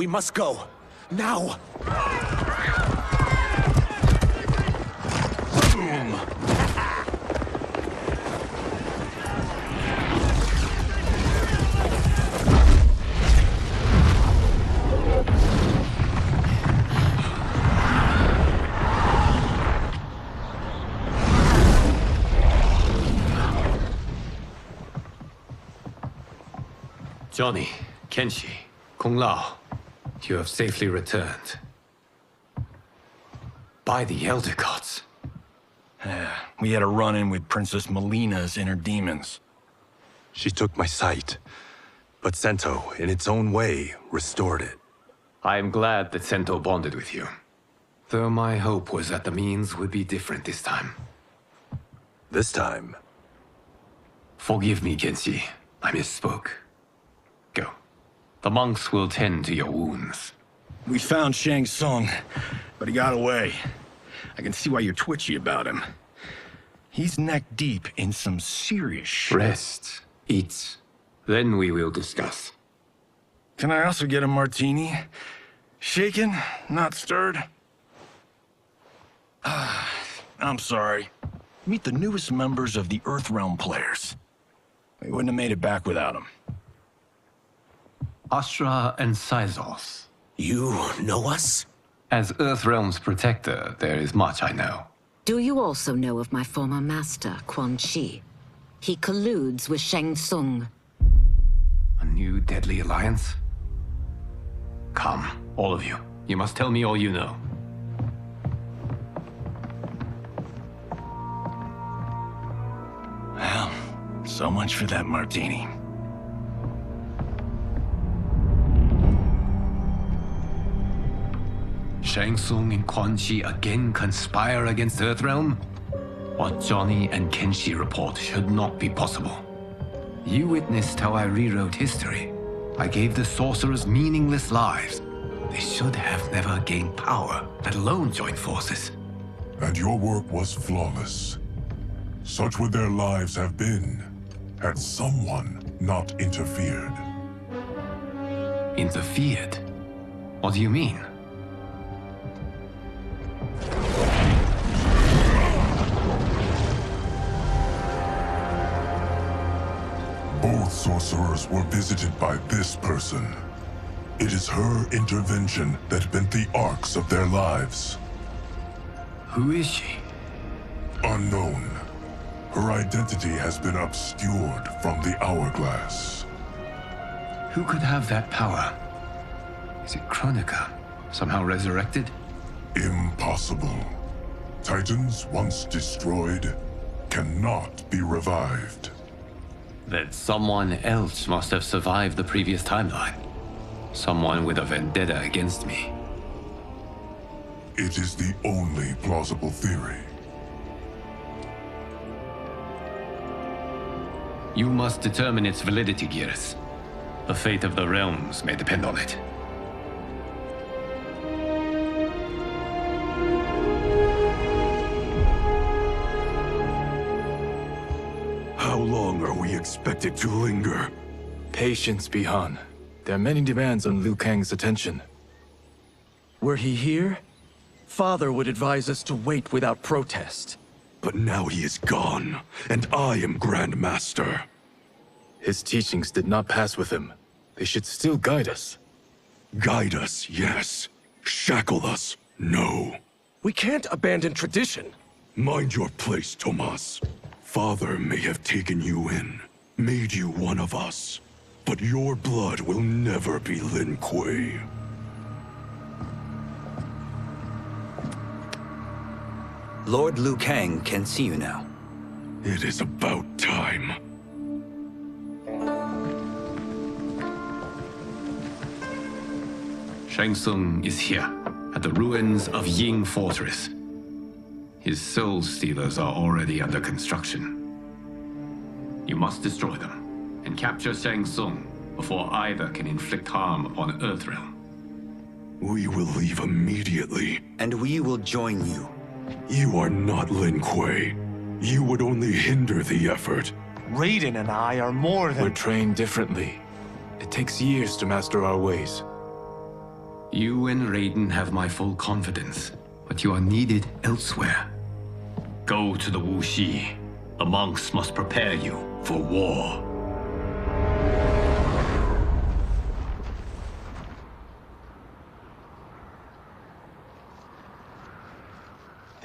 We must go. Now! Boom! Johnny, Kenshi, Kung Lao, you have safely returned. By the Elder Gods. We had a run-in with Princess Melina's inner demons. She took my sight, but Sento, in its own way, restored it. I am glad that Sento bonded with you. Though my hope was that the means would be different this time. This time? Forgive me, Kenshi. I misspoke. Go. The monks will tend to your wounds. We found Shang Tsung, but he got away. I can see why you're twitchy about him. He's neck-deep in some serious shit. Rest. Eat. Then we will discuss. Can I also get a martini? Shaken, not stirred? I'm sorry. Meet the newest members of the Earthrealm players. We wouldn't have made it back without them. Astra and Syzos. You know us? As Earthrealm's protector, there is much I know. Do you also know of my former master, Quan Chi? He colludes with Shang Tsung. A new deadly alliance? Come, all of you. You must tell me all you know. Well, so much for that martini. Shang Tsung and Quan Chi again conspire against Earthrealm? What Johnny and Kenshi report should not be possible. You witnessed how I rewrote history. I gave the sorcerers meaningless lives. They should have never gained power, let alone joined forces. And your work was flawless. Such would their lives have been, had someone not interfered. Interfered? What do you mean? Both sorcerers were visited by this person. It is her intervention that bent the arcs of their lives. Who is she? Unknown. Her identity has been obscured from the hourglass. Who could have that power? Is it Kronika? Somehow resurrected? Impossible. Titans once destroyed cannot be revived. Then someone else must have survived the previous timeline. Someone with a vendetta against me. It is the only plausible theory. You must determine its validity, Geras. The fate of the realms may depend on it. How long are we expected to linger? Patience, Bihan. There are many demands on Liu Kang's attention. Were he here, Father would advise us to wait without protest. But now he is gone, and I am Grand Master. His teachings did not pass with him. They should still guide us. Guide us, yes. Shackle us, no. We can't abandon tradition. Mind your place, Tomas. Father may have taken you in, made you one of us. But your blood will never be Lin Kuei. Lord Liu Kang can see you now. It is about time. Shang Tsung is here, at the ruins of Ying Fortress. His soul stealers are already under construction. You must destroy them, and capture Shang Tsung before either can inflict harm upon Earthrealm. We will leave immediately. And we will join you. You are not Lin Kuei. You would only hinder the effort. Raiden and I are more than... We're trained differently. It takes years to master our ways. You and Raiden have my full confidence, but you are needed elsewhere. Go to the Wuxi. The monks must prepare you for war.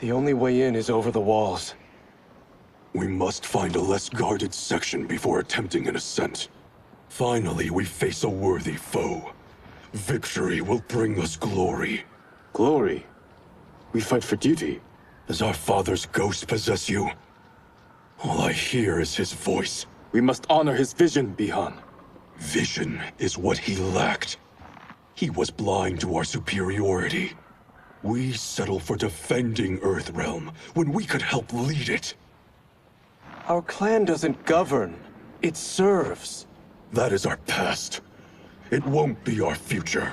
The only way in is over the walls. We must find a less guarded section before attempting an ascent. Finally, we face a worthy foe. Victory will bring us glory. Glory? We fight for duty. Does our father's ghost possess you? All I hear is his voice. We must honor his vision, Bihan. Vision is what he lacked. He was blind to our superiority. We settle for defending Earthrealm when we could help lead it. Our clan doesn't govern. It serves. That is our past. It won't be our future.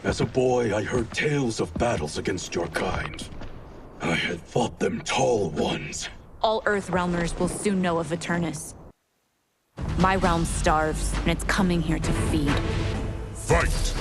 As a boy, I heard tales of battles against your kind. I had fought them tall ones. All Earthrealmers will soon know of Eternus. My realm starves, and it's coming here to feed. Fight!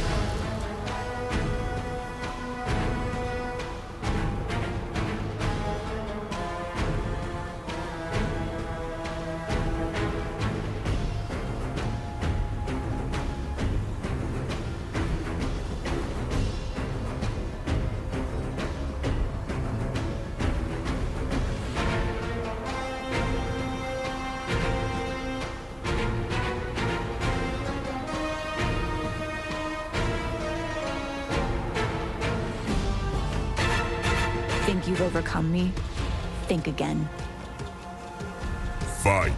Think you've overcome me? Think again. Fight!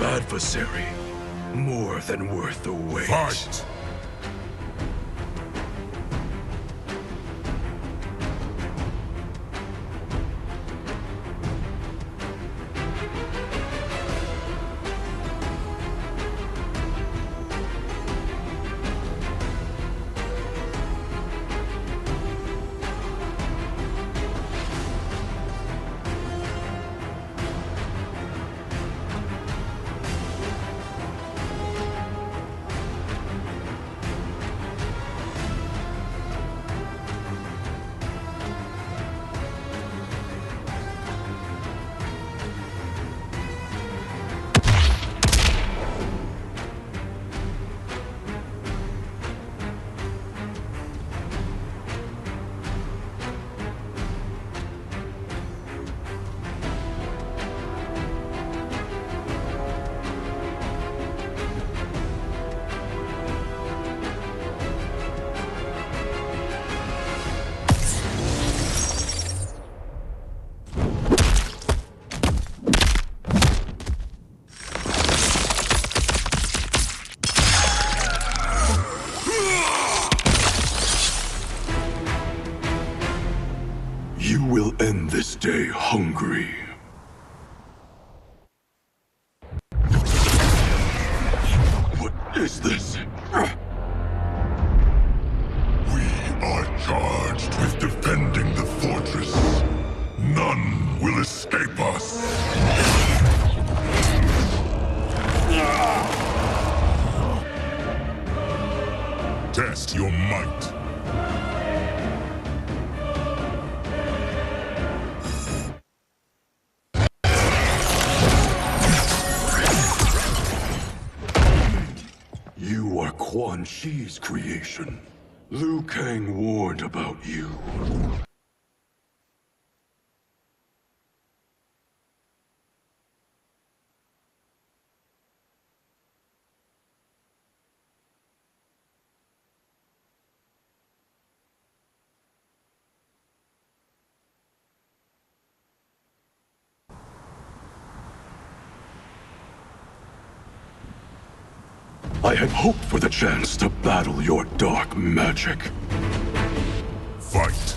Adversary, more than worth the wait. Fight! stay hungry. What is this? We are charged with defending the fortress. None will escape us. Test your might. You are Quan Chi's creation. Liu Kang warned about you. I had hoped for the chance to battle your dark magic. Fight.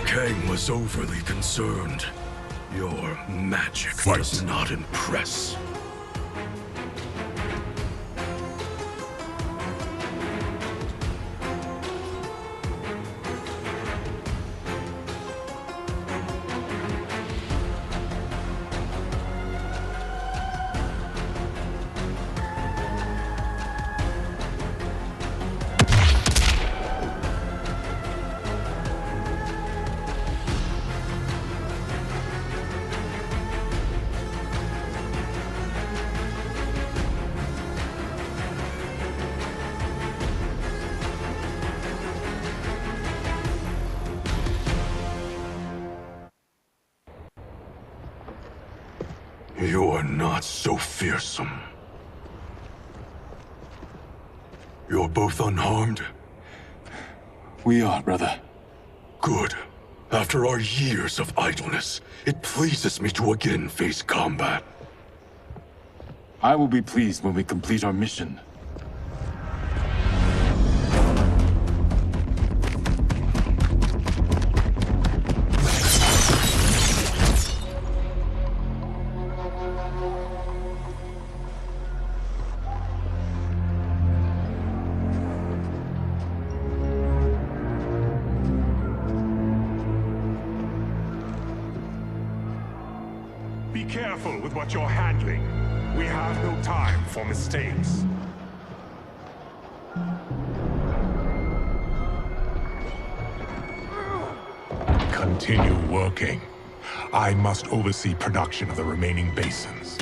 Kang was overly concerned. Your magic does not impress. You're not so fearsome. You're both unharmed? We are, brother. Good. After our years of idleness, it pleases me to again face combat. I will be pleased when we complete our mission. Be careful with what you're handling. We have no time for mistakes. Continue working. I must oversee production of the remaining basins.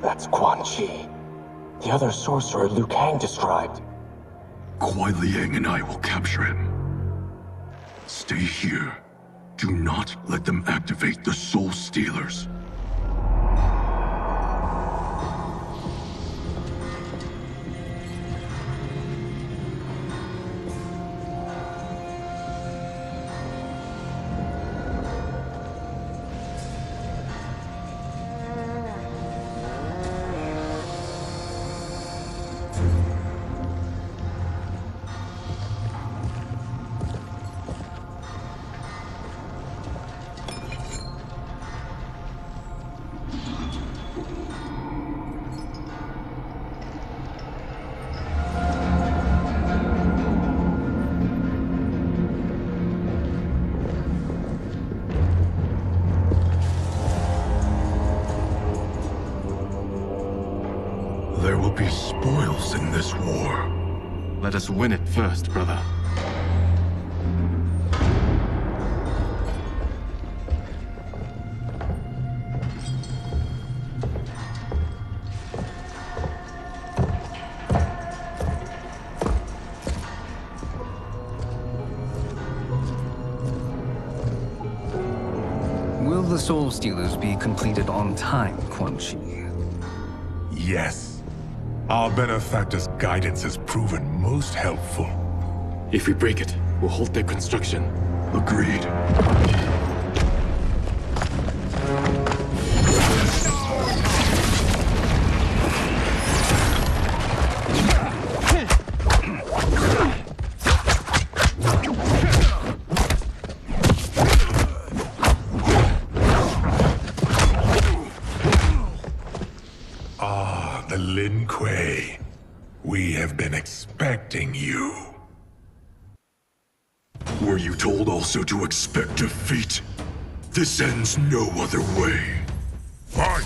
That's Quan Chi. The other sorcerer Liu Kang described. Kuai Liang and I will capture him. Stay here. Do not let them activate the Soul Stealers. ourselves in this war. Let us win it first, brother. Will the Soul Stealers be completed on time, Quan Chi? Yes. Our benefactor's guidance has proven most helpful. If we break it, we'll halt their construction. Agreed. Lin Kuei, we have been expecting you. Were you told also to expect defeat? This ends no other way. Fight!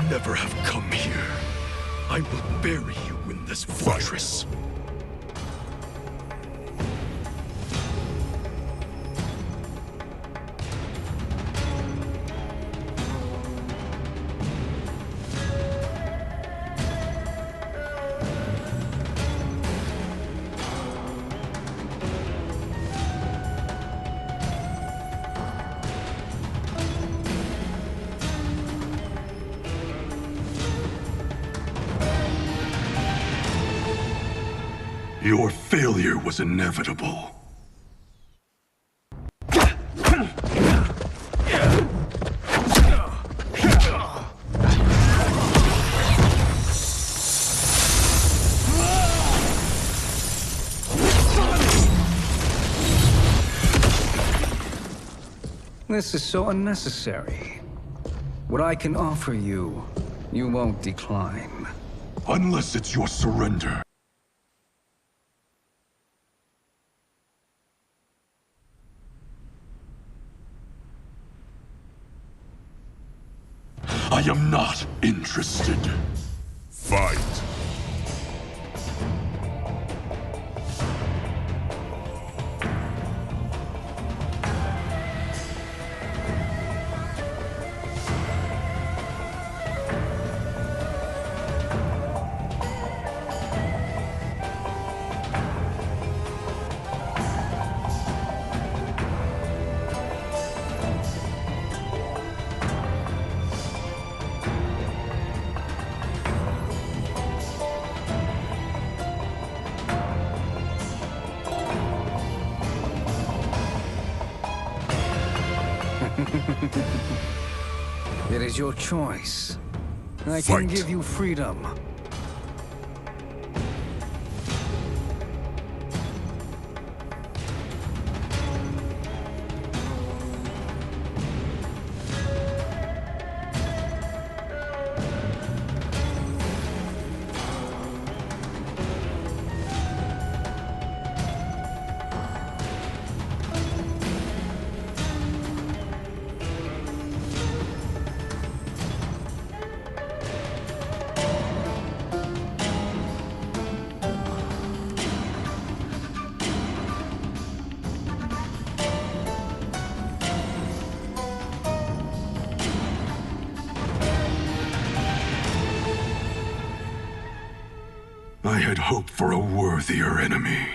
Never have come here. I will bury you in this fortress. Your failure was inevitable. This is so unnecessary. What I can offer you, you won't decline. Unless it's your surrender. I am not interested. Fight! It is your choice. I Fight. can give you freedom. I had hoped for a worthier enemy.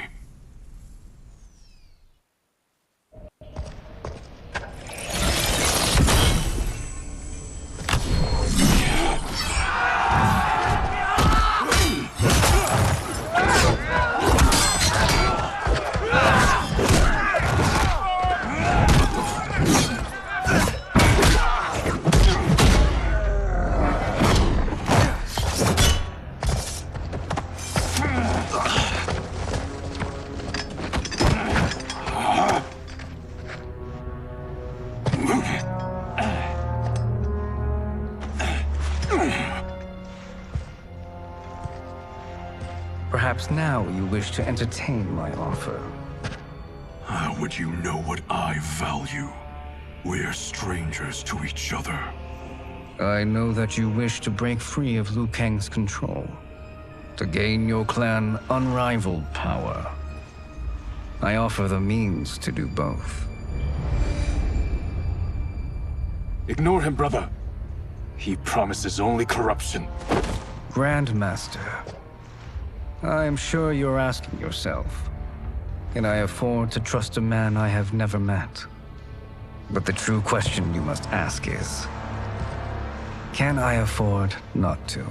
Perhaps now you wish to entertain my offer. How would you know what I value? We're strangers to each other. I know that you wish to break free of Liu Kang's control, to gain your clan unrivaled power. I offer the means to do both. Ignore him, brother. He promises only corruption. Grandmaster, I am sure you're asking yourself, can I afford to trust a man I have never met? But the true question you must ask is, can I afford not to?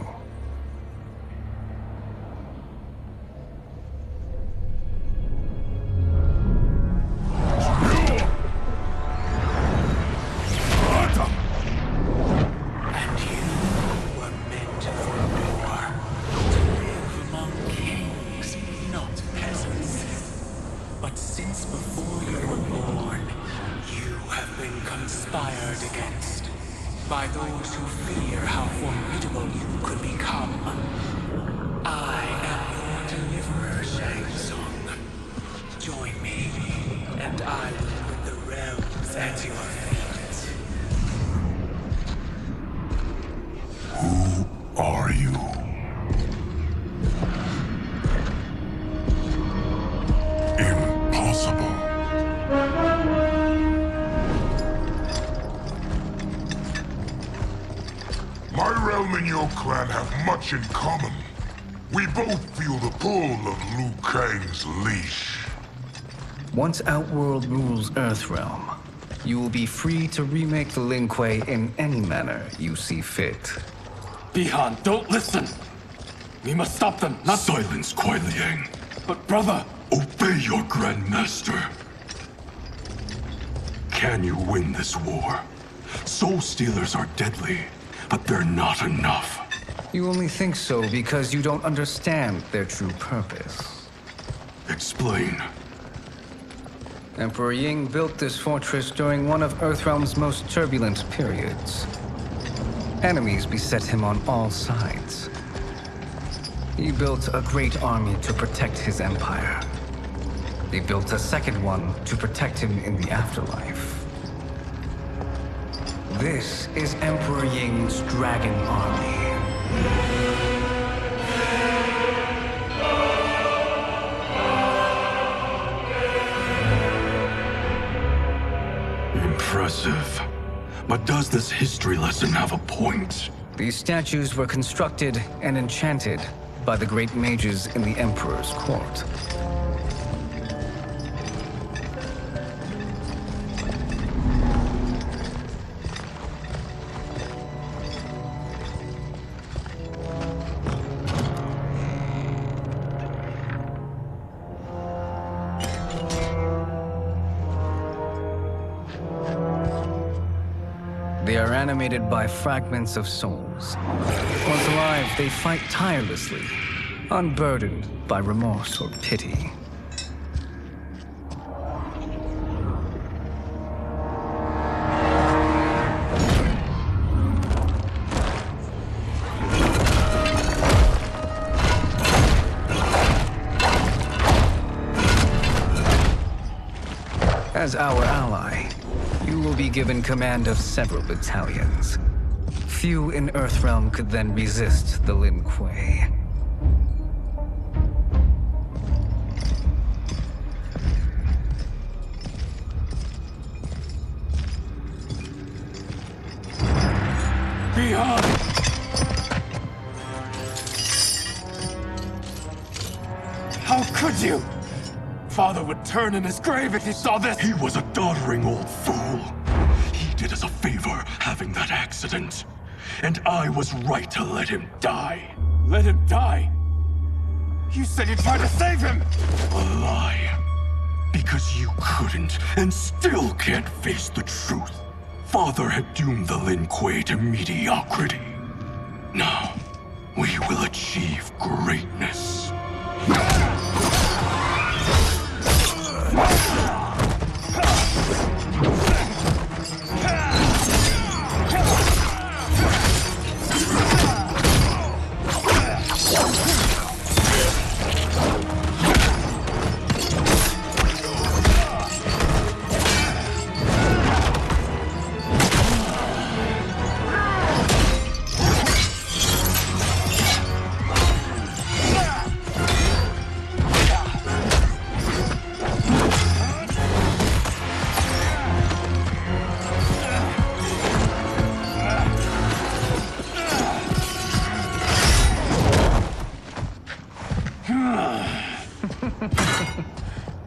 By those who fear how formidable you could become. I am your deliverer, Shang Tsung. Join me, and I will put the realms at your feet. Who are you? Impossible. My realm and your clan have much in common. We both feel the pull of Liu Kang's leash. Once Outworld rules Earthrealm, you will be free to remake the Lin Kuei in any manner you see fit. Bi-Han, don't listen! We must stop them, not— Silence, Kuai Liang. But brother! Obey your Grandmaster. Can you win this war? Soul Stealers are deadly, but they're not enough. You only think so because you don't understand their true purpose. Explain. Emperor Ying built this fortress during one of Earthrealm's most turbulent periods. Enemies beset him on all sides. He built a great army to protect his empire. They built a second one to protect him in the afterlife. This is Emperor Ying's Dragon Army. Impressive. But does this history lesson have a point? These statues were constructed and enchanted by the great mages in the Emperor's court. They are animated by fragments of souls. Once alive, they fight tirelessly, unburdened by remorse or pity. As our ally, you will be given command of several battalions. Few in Earthrealm could then resist the Lin Kuei. Bi-Han! How could you? Father would turn in his grave if he saw this! He was a doddering old fool. He did us a favor having that accident. And I was right to let him die. Let him die? You said you tried to save him! A lie. Because you couldn't and still can't face the truth. Father had doomed the Lin Kuei to mediocrity. Now, we will achieve greatness.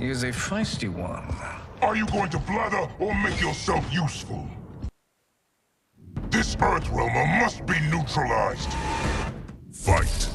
He is a feisty one. Are you going to blather or make yourself useful? This Earthrealmer must be neutralized. Fight.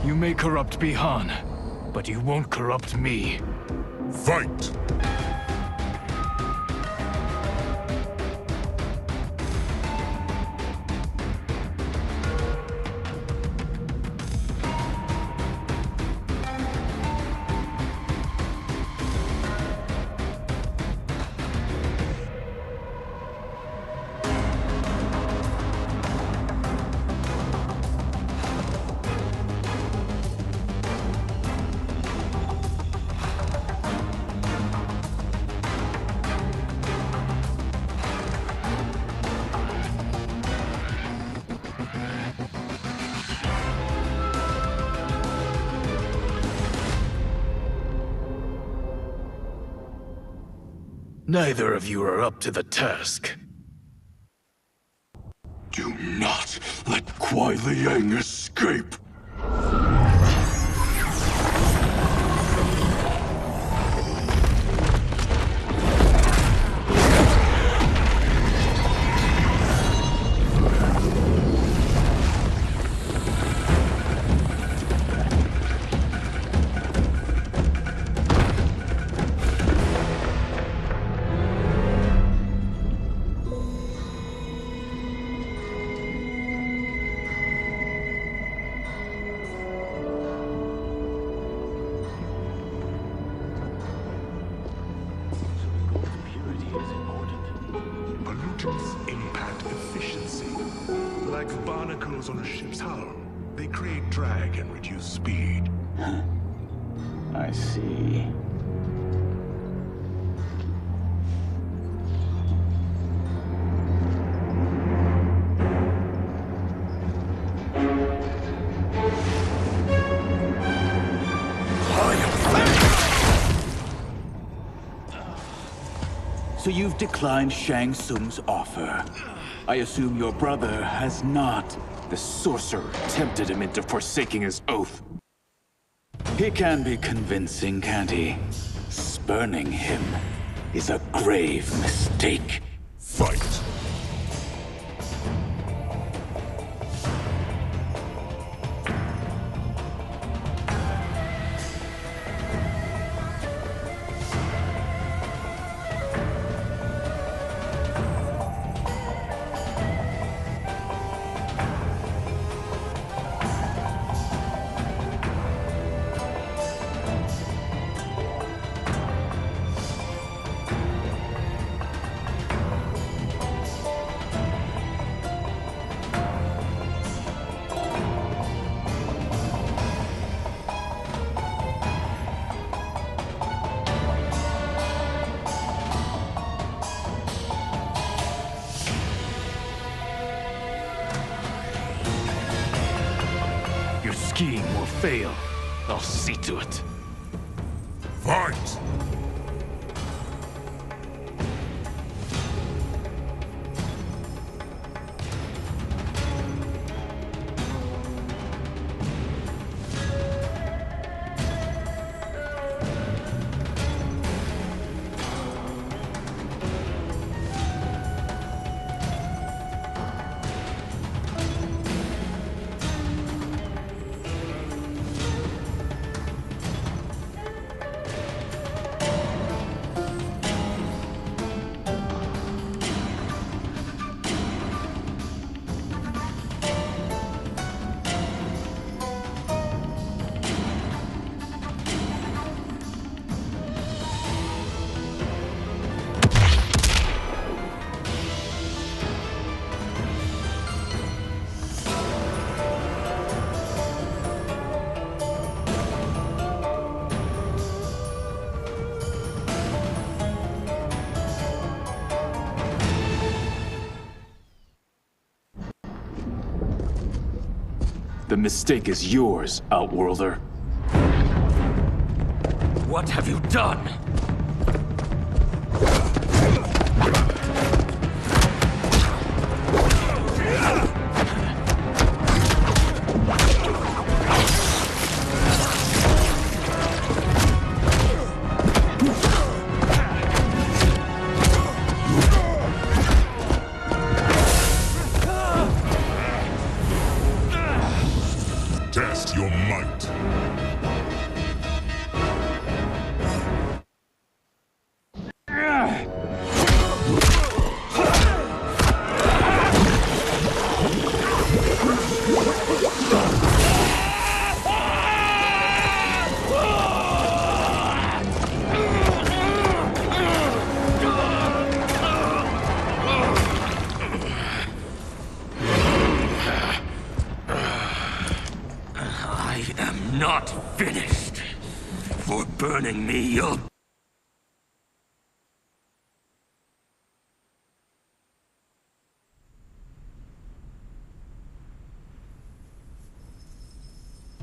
You may corrupt Bihan, but you won't corrupt me. Fight! Neither of you are up to the task. Do not let Kuai Liang escape! Pollutants impact efficiency. Like barnacles on a ship's hull, they create drag and reduce speed. I see. So you've declined Shang Tsung's offer. I assume your brother has not. The sorcerer tempted him into forsaking his oath. He can be convincing, can't he? Spurning him is a grave mistake. Fight! Your scheme will fail. I'll see to it. Fight! The mistake is yours, Outworlder. What have you done? Test your might. Not finished. For burning me, you'll...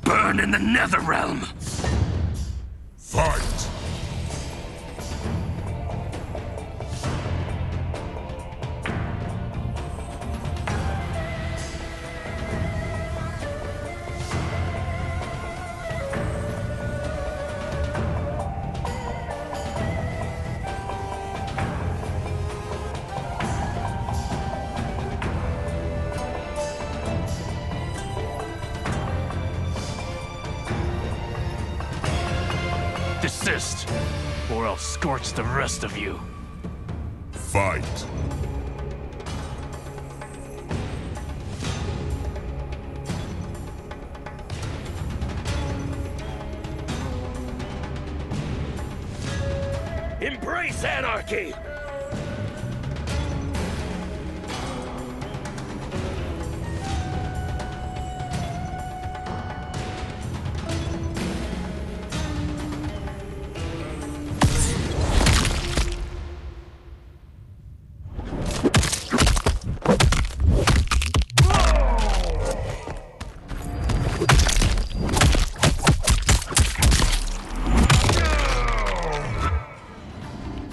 burn in the Netherrealm! Fight! Desist, or I'll scorch the rest of you. Fight! Embrace anarchy!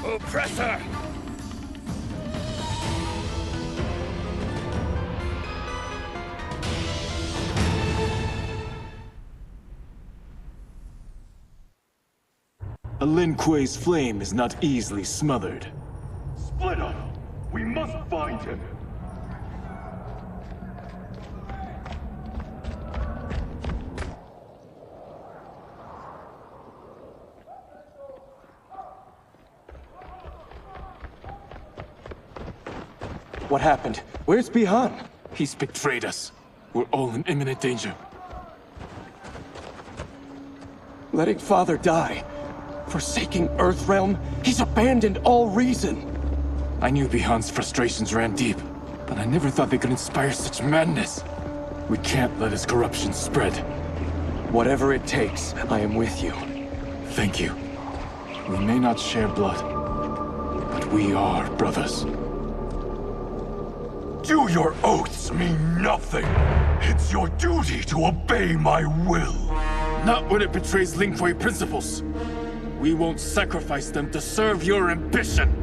Oppressor! A Lin Kuei's flame is not easily smothered. Split up! We must find him! What happened? Where's Bihan? He's betrayed us. We're all in imminent danger. Letting Father die. Forsaking Earthrealm. He's abandoned all reason. I knew Bihan's frustrations ran deep, but I never thought they could inspire such madness. We can't let his corruption spread. Whatever it takes, I am with you. Thank you. We may not share blood, but we are brothers. Do your oaths mean nothing? It's your duty to obey my will. Not when it betrays Lin Kuei principles. We won't sacrifice them to serve your ambition.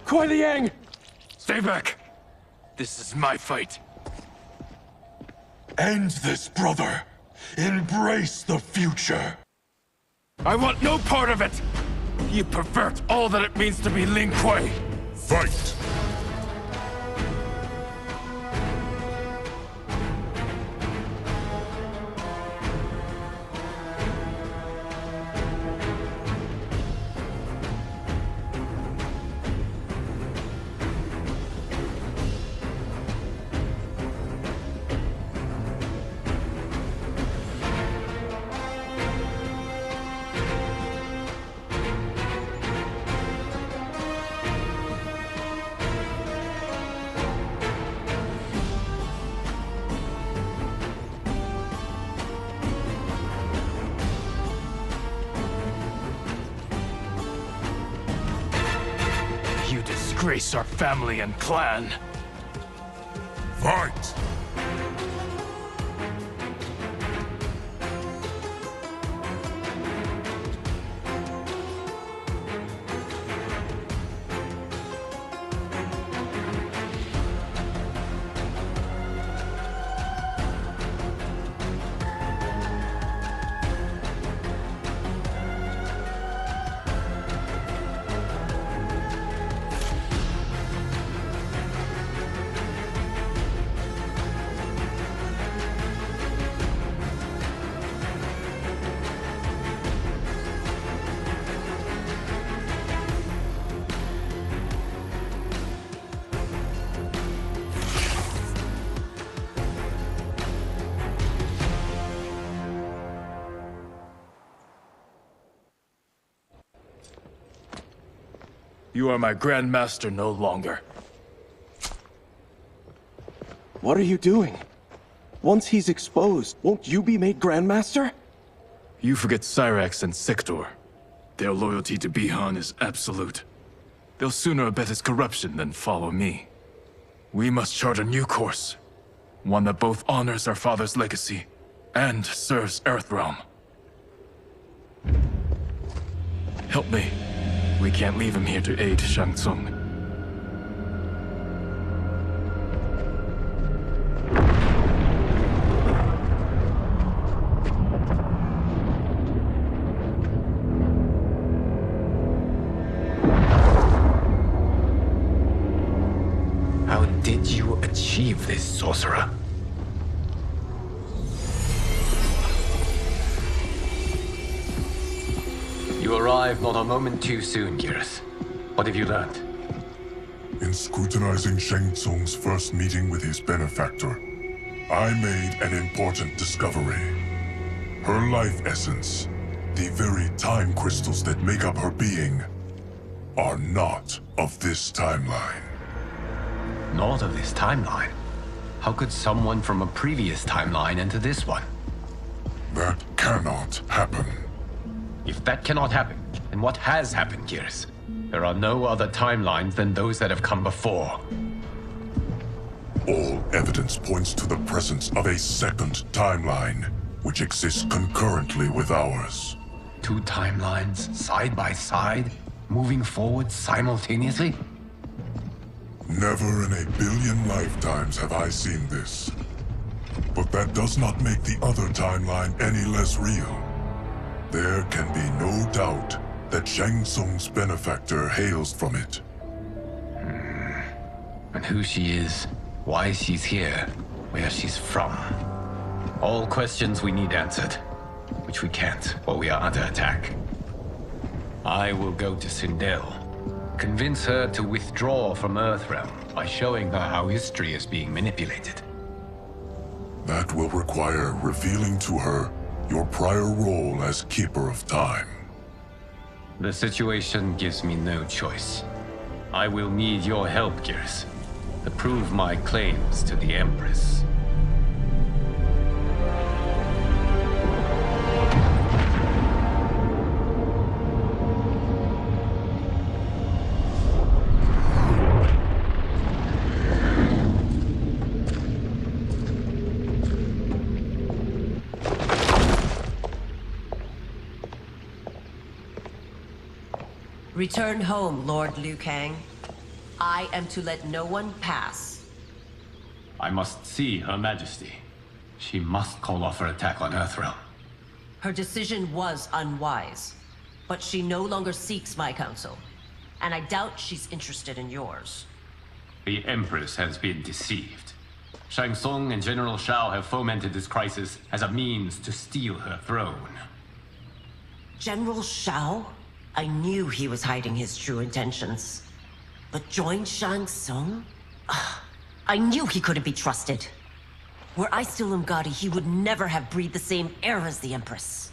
Kuei Liang! Stay back! This is my fight. End this, brother. Embrace the future. I want no part of it! You pervert all that it means to be Lin Kuei! Fight! disgrace our family and clan. Fight! You are my Grandmaster no longer. What are you doing? Once he's exposed, won't you be made Grandmaster? You forget Cyrax and Sector. Their loyalty to Bihan is absolute. They'll sooner abet his corruption than follow me. We must chart a new course. One that both honors our father's legacy and serves Earthrealm. Help me. We can't leave him here to aid Shang Tsung. How did you achieve this, sorcerer? You arrived not a moment too soon, Geras. What have you learned? In scrutinizing Shang Tsung's first meeting with his benefactor, I made an important discovery. Her life essence, the very time crystals that make up her being, are not of this timeline. Not of this timeline? How could someone from a previous timeline enter this one? That cannot happen. If that cannot happen, then what has happened, Geras? There are no other timelines than those that have come before. All evidence points to the presence of a second timeline, which exists concurrently with ours. Two timelines, side by side, moving forward simultaneously? Never in a billion lifetimes have I seen this. But that does not make the other timeline any less real. There can be no doubt that Shang Tsung's benefactor hails from it. And who she is, why she's here, where she's from. All questions we need answered, which we can't while we are under attack. I will go to Sindel, convince her to withdraw from Earthrealm by showing her how history is being manipulated. That will require revealing to her your prior role as Keeper of Time. The situation gives me no choice. I will need your help, Geras, to prove my claims to the Empress. Return home, Lord Liu Kang. I am to let no one pass. I must see Her Majesty. She must call off her attack on Earthrealm. Her decision was unwise, but she no longer seeks my counsel, and I doubt she's interested in yours. The Empress has been deceived. Shang Tsung and General Shao have fomented this crisis as a means to steal her throne. General Shao? I knew he was hiding his true intentions. But join Shang Tsung? I knew he couldn't be trusted. Were I still Umgadi, he would never have breathed the same air as the Empress.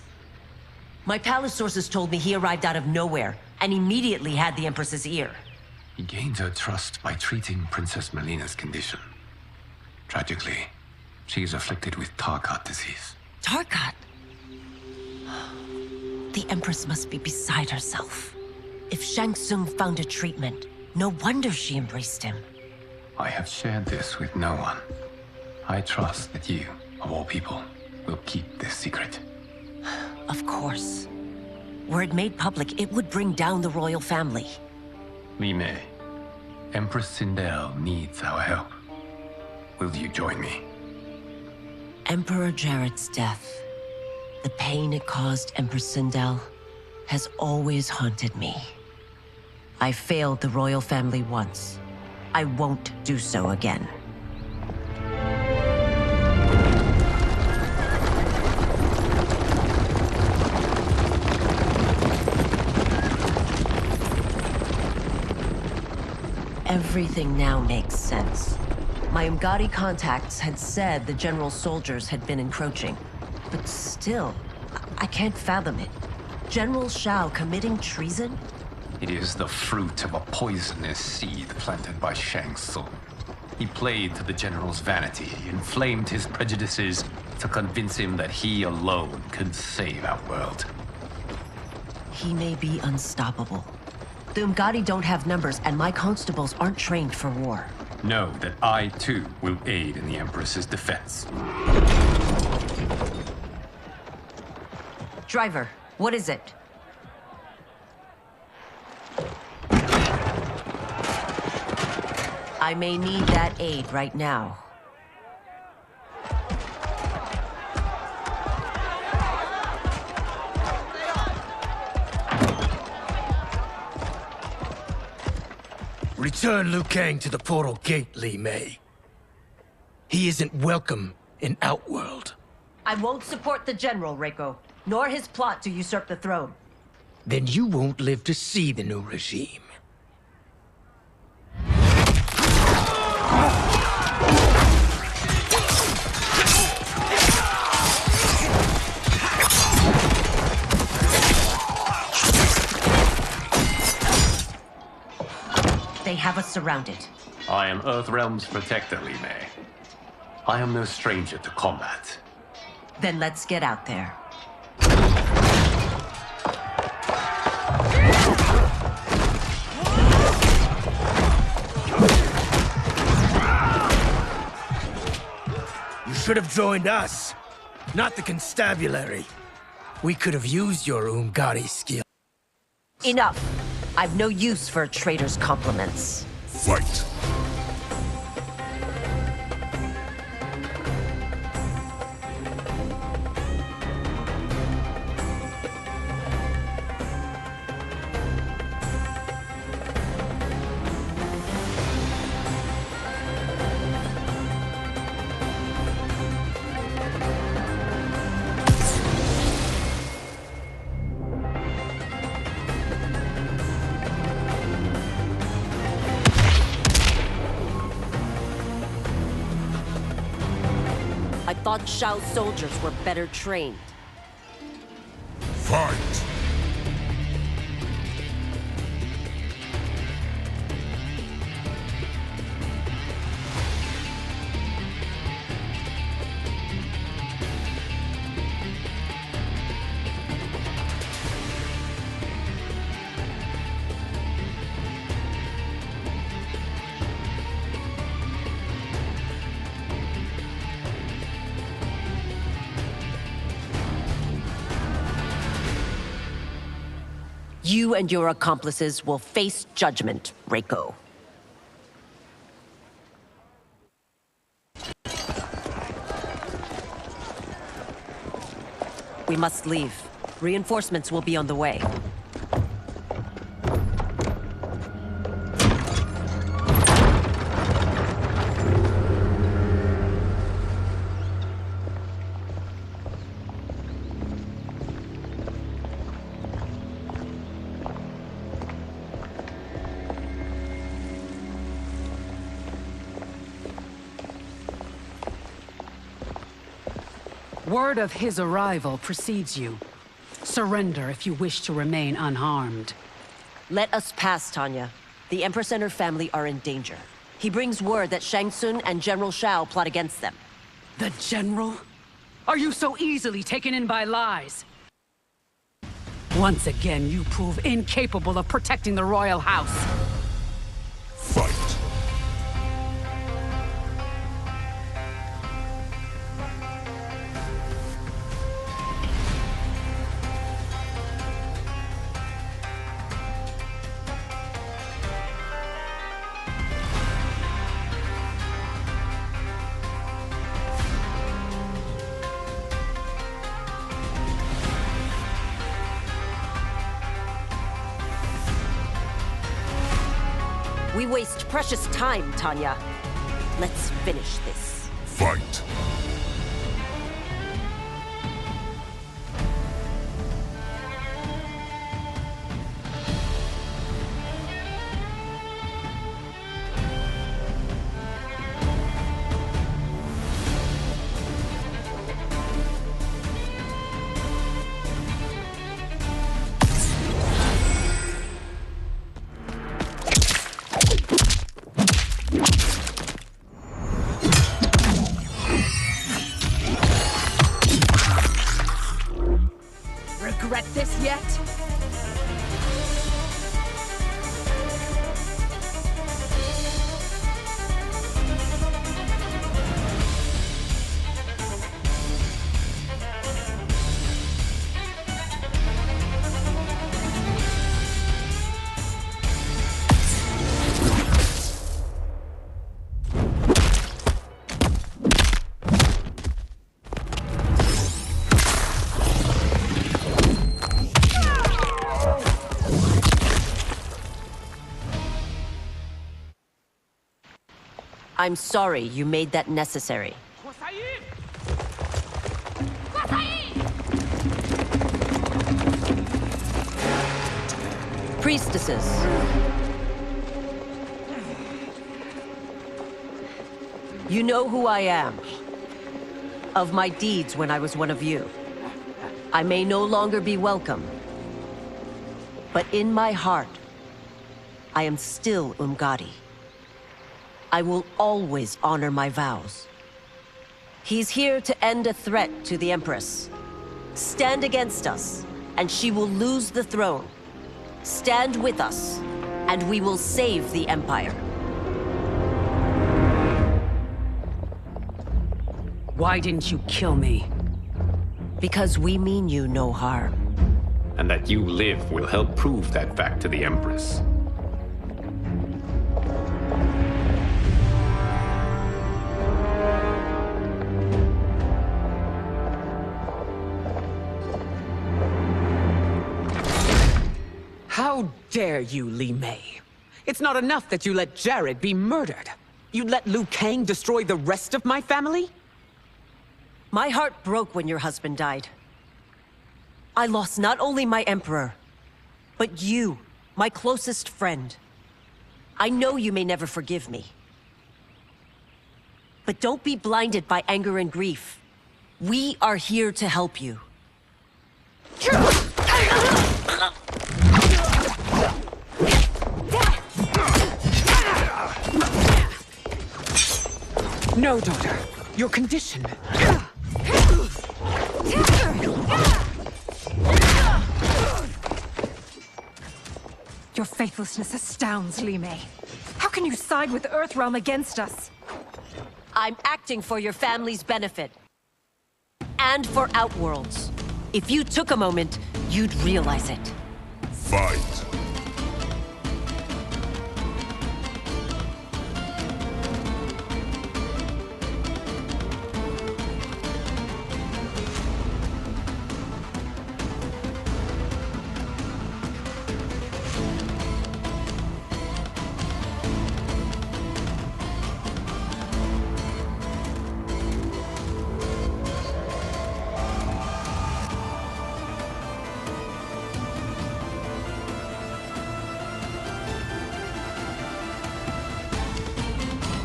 My palace sources told me he arrived out of nowhere, and immediately had the Empress's ear. He gained her trust by treating Princess Melina's condition. Tragically, she is afflicted with Tarkat disease. Tarkat? The Empress must be beside herself. If Shang Tsung found a treatment, No wonder she embraced him. I have shared this with no one. I trust that you, of all people, will keep this secret. Of course. Were it made public, it would bring down the royal family. Li Mei, Empress Sindel needs our help. Will you join me? Emperor Jarrett's death, the pain it caused Empress Sindel, has always haunted me. I failed the royal family once. I won't do so again. Everything now makes sense. My Umgadi contacts had said the general's soldiers had been encroaching. But still, I can't fathom it. General Shao committing treason? It is the fruit of a poisonous seed planted by Shang Tsung. He played to the general's vanity, inflamed his prejudices to convince him that he alone could save our world. He may be unstoppable. The Umgadi don't have numbers, and my constables aren't trained for war. Know that I, too, will aid in the Empress's defense. Driver, what is it? I may need that aid right now. Return Liu Kang to the portal gate, Li Mei. He isn't welcome in Outworld. I won't support the General, Reiko, nor his plot to usurp the throne. Then you won't live to see the new regime. They have us surrounded. I am Earthrealm's protector, Li Mei. I am no stranger to combat. Then let's get out there. You should have joined us, not the constabulary. We could have used your Umgadi skill. Enough. I've no use for a traitor's compliments. Fight! I thought Shao's soldiers were better trained. Fight! You and your accomplices will face judgment, Reiko. We must leave. Reinforcements will be on the way. Word of his arrival precedes you. Surrender if you wish to remain unharmed. Let us pass, Tanya. The Empress and her family are in danger. He brings word that Shang Tsung and General Shao plot against them. The General? Are you so easily taken in by lies? Once again, you prove incapable of protecting the royal house. waste precious time, Tanya. Let's finish this. Fight. Regret this yet? I'm sorry you made that necessary. Priestesses. You know who I am. Of my deeds when I was one of you. I may no longer be welcome. But in my heart, I am still Umgadi. I will always honor my vows. He's here to end a threat to the Empress. Stand against us, and she will lose the throne. Stand with us, and we will save the Empire. Why didn't you kill me? Because we mean you no harm. And that you live will help prove that fact to the Empress. How dare you, Li Mei? It's not enough that you let Jared be murdered. You'd let Liu Kang destroy the rest of my family? My heart broke when your husband died. I lost not only my emperor, but you, my closest friend. I know you may never forgive me. But don't be blinded by anger and grief. We are here to help you. No, daughter. Your condition. Your faithlessness astounds, Li Mei. How can you side with Earthrealm against us? I'm acting for your family's benefit. And for Outworld's. If you took a moment, you'd realize it. Fight.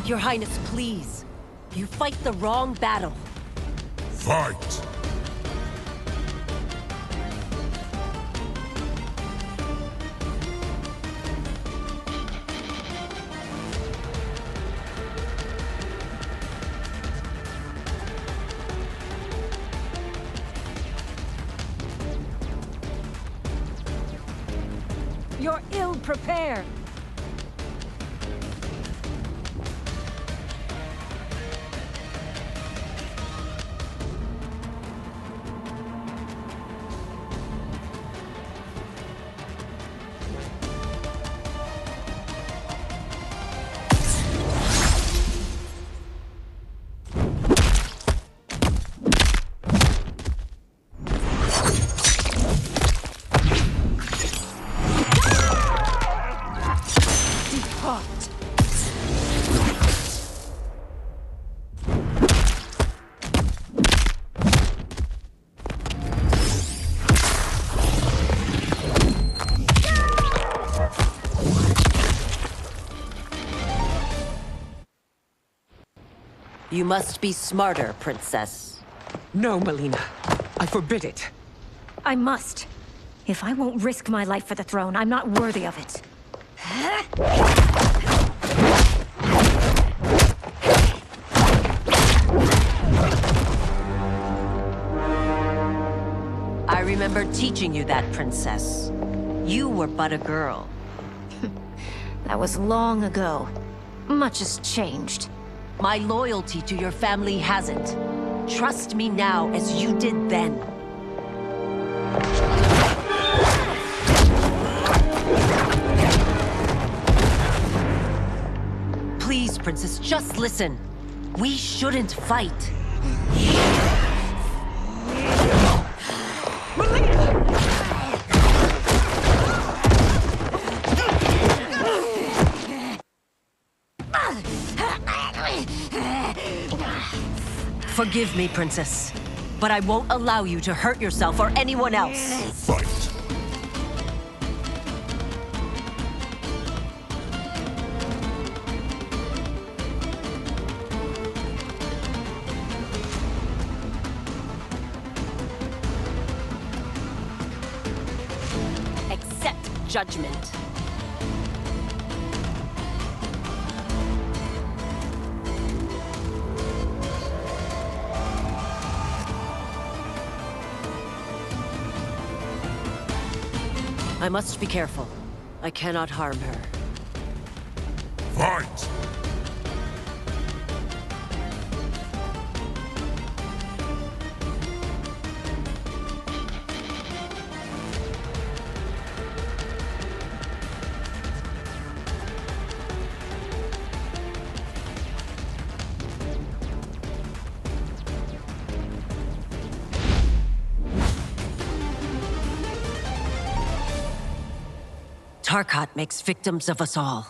Your Highness, please. You fight the wrong battle. Fight! You're ill-prepared. You must be smarter, Princess. No, Melina. I forbid it. I must. If I won't risk my life for the throne, I'm not worthy of it. I remember teaching you that, Princess. You were but a girl. That was long ago. Much has changed. My loyalty to your family hasn't. Trust me now as you did then. Please, Princess, just listen. We shouldn't fight. Forgive me, Princess, but I won't allow you to hurt yourself or anyone else. Fight. Accept judgment. I must be careful. I cannot harm her. Fight! Tarkat makes victims of us all.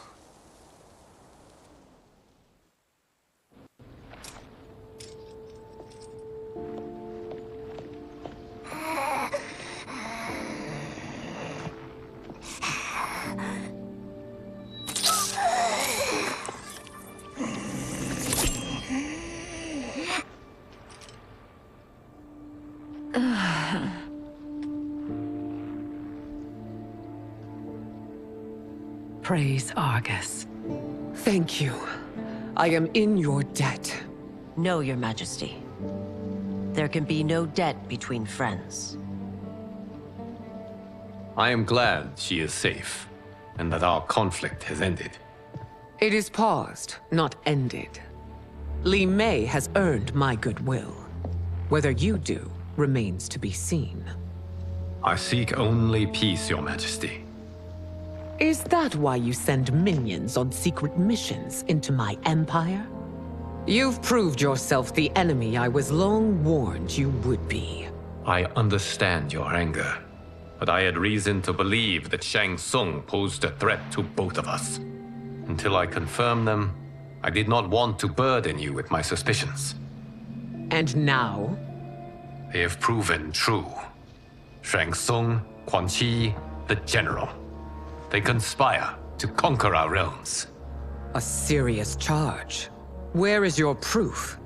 Praise Argus. Thank you. I am in your debt. No, Your Majesty. There can be no debt between friends. I am glad she is safe, and that our conflict has ended. It is paused, not ended. Li Mei has earned my goodwill. Whether you do remains to be seen. I seek only peace, Your Majesty. Is that why you send minions on secret missions into my empire? You've proved yourself the enemy I was long warned you would be. I understand your anger, but I had reason to believe that Shang Tsung posed a threat to both of us. Until I confirmed them, I did not want to burden you with my suspicions. And now? They have proven true. Shang Tsung, Quan Chi, the General. They conspire to conquer our realms. A serious charge. Where is your proof?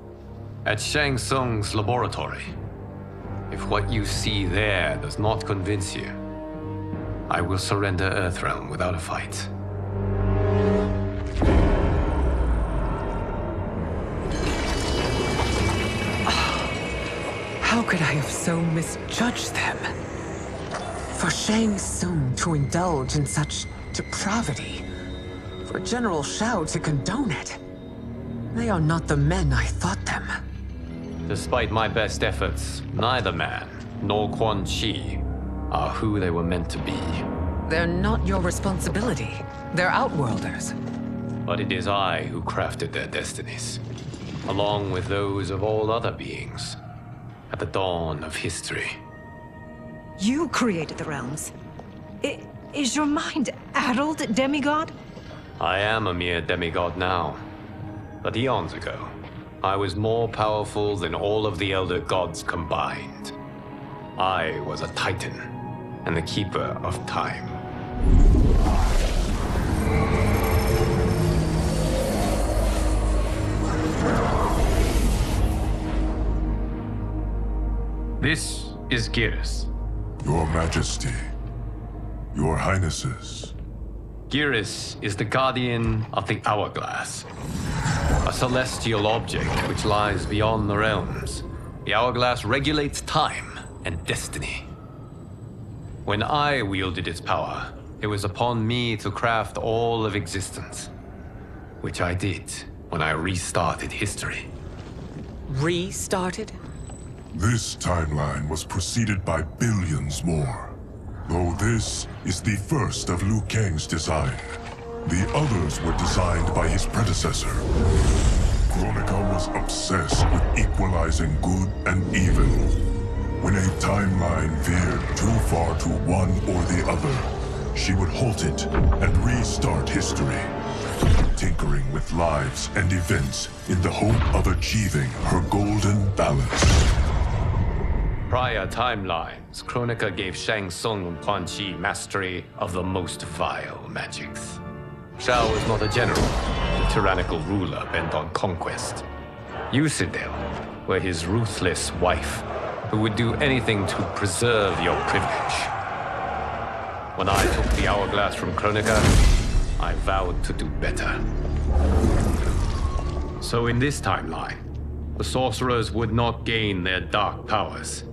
At Shang Tsung's laboratory. If what you see there does not convince you, I will surrender Earthrealm without a fight. How could I have so misjudged them? For Shang Tsung to indulge in such depravity, for General Shao to condone it, they are not the men I thought them. Despite my best efforts, neither man nor Quan Chi are who they were meant to be. They're not your responsibility. They're Outworlders. But it is I who crafted their destinies, along with those of all other beings, at the dawn of history. You created the realms. Is your mind addled, demigod? I am a mere demigod now. But eons ago, I was more powerful than all of the Elder Gods combined. I was a Titan, and the Keeper of Time. This is Geras. Your Majesty. Your Highnesses. Geras is the guardian of the Hourglass, a celestial object which lies beyond the realms. The Hourglass regulates time and destiny. When I wielded its power, it was upon me to craft all of existence, which I did when I restarted history. Restarted? This timeline was preceded by billions more. Though this is the first of Liu Kang's design. The others were designed by his predecessor. Kronika was obsessed with equalizing good and evil. When a timeline veered too far to one or the other, she would halt it and restart history, tinkering with lives and events in the hope of achieving her golden balance. Prior timelines, Kronika gave Shang Tsung and Quan Chi mastery of the most vile magics. Shao was not a general, a tyrannical ruler bent on conquest. You, Citadel, were his ruthless wife, who would do anything to preserve your privilege. When I took the Hourglass from Kronika, I vowed to do better. So in this timeline, the sorcerers would not gain their dark powers.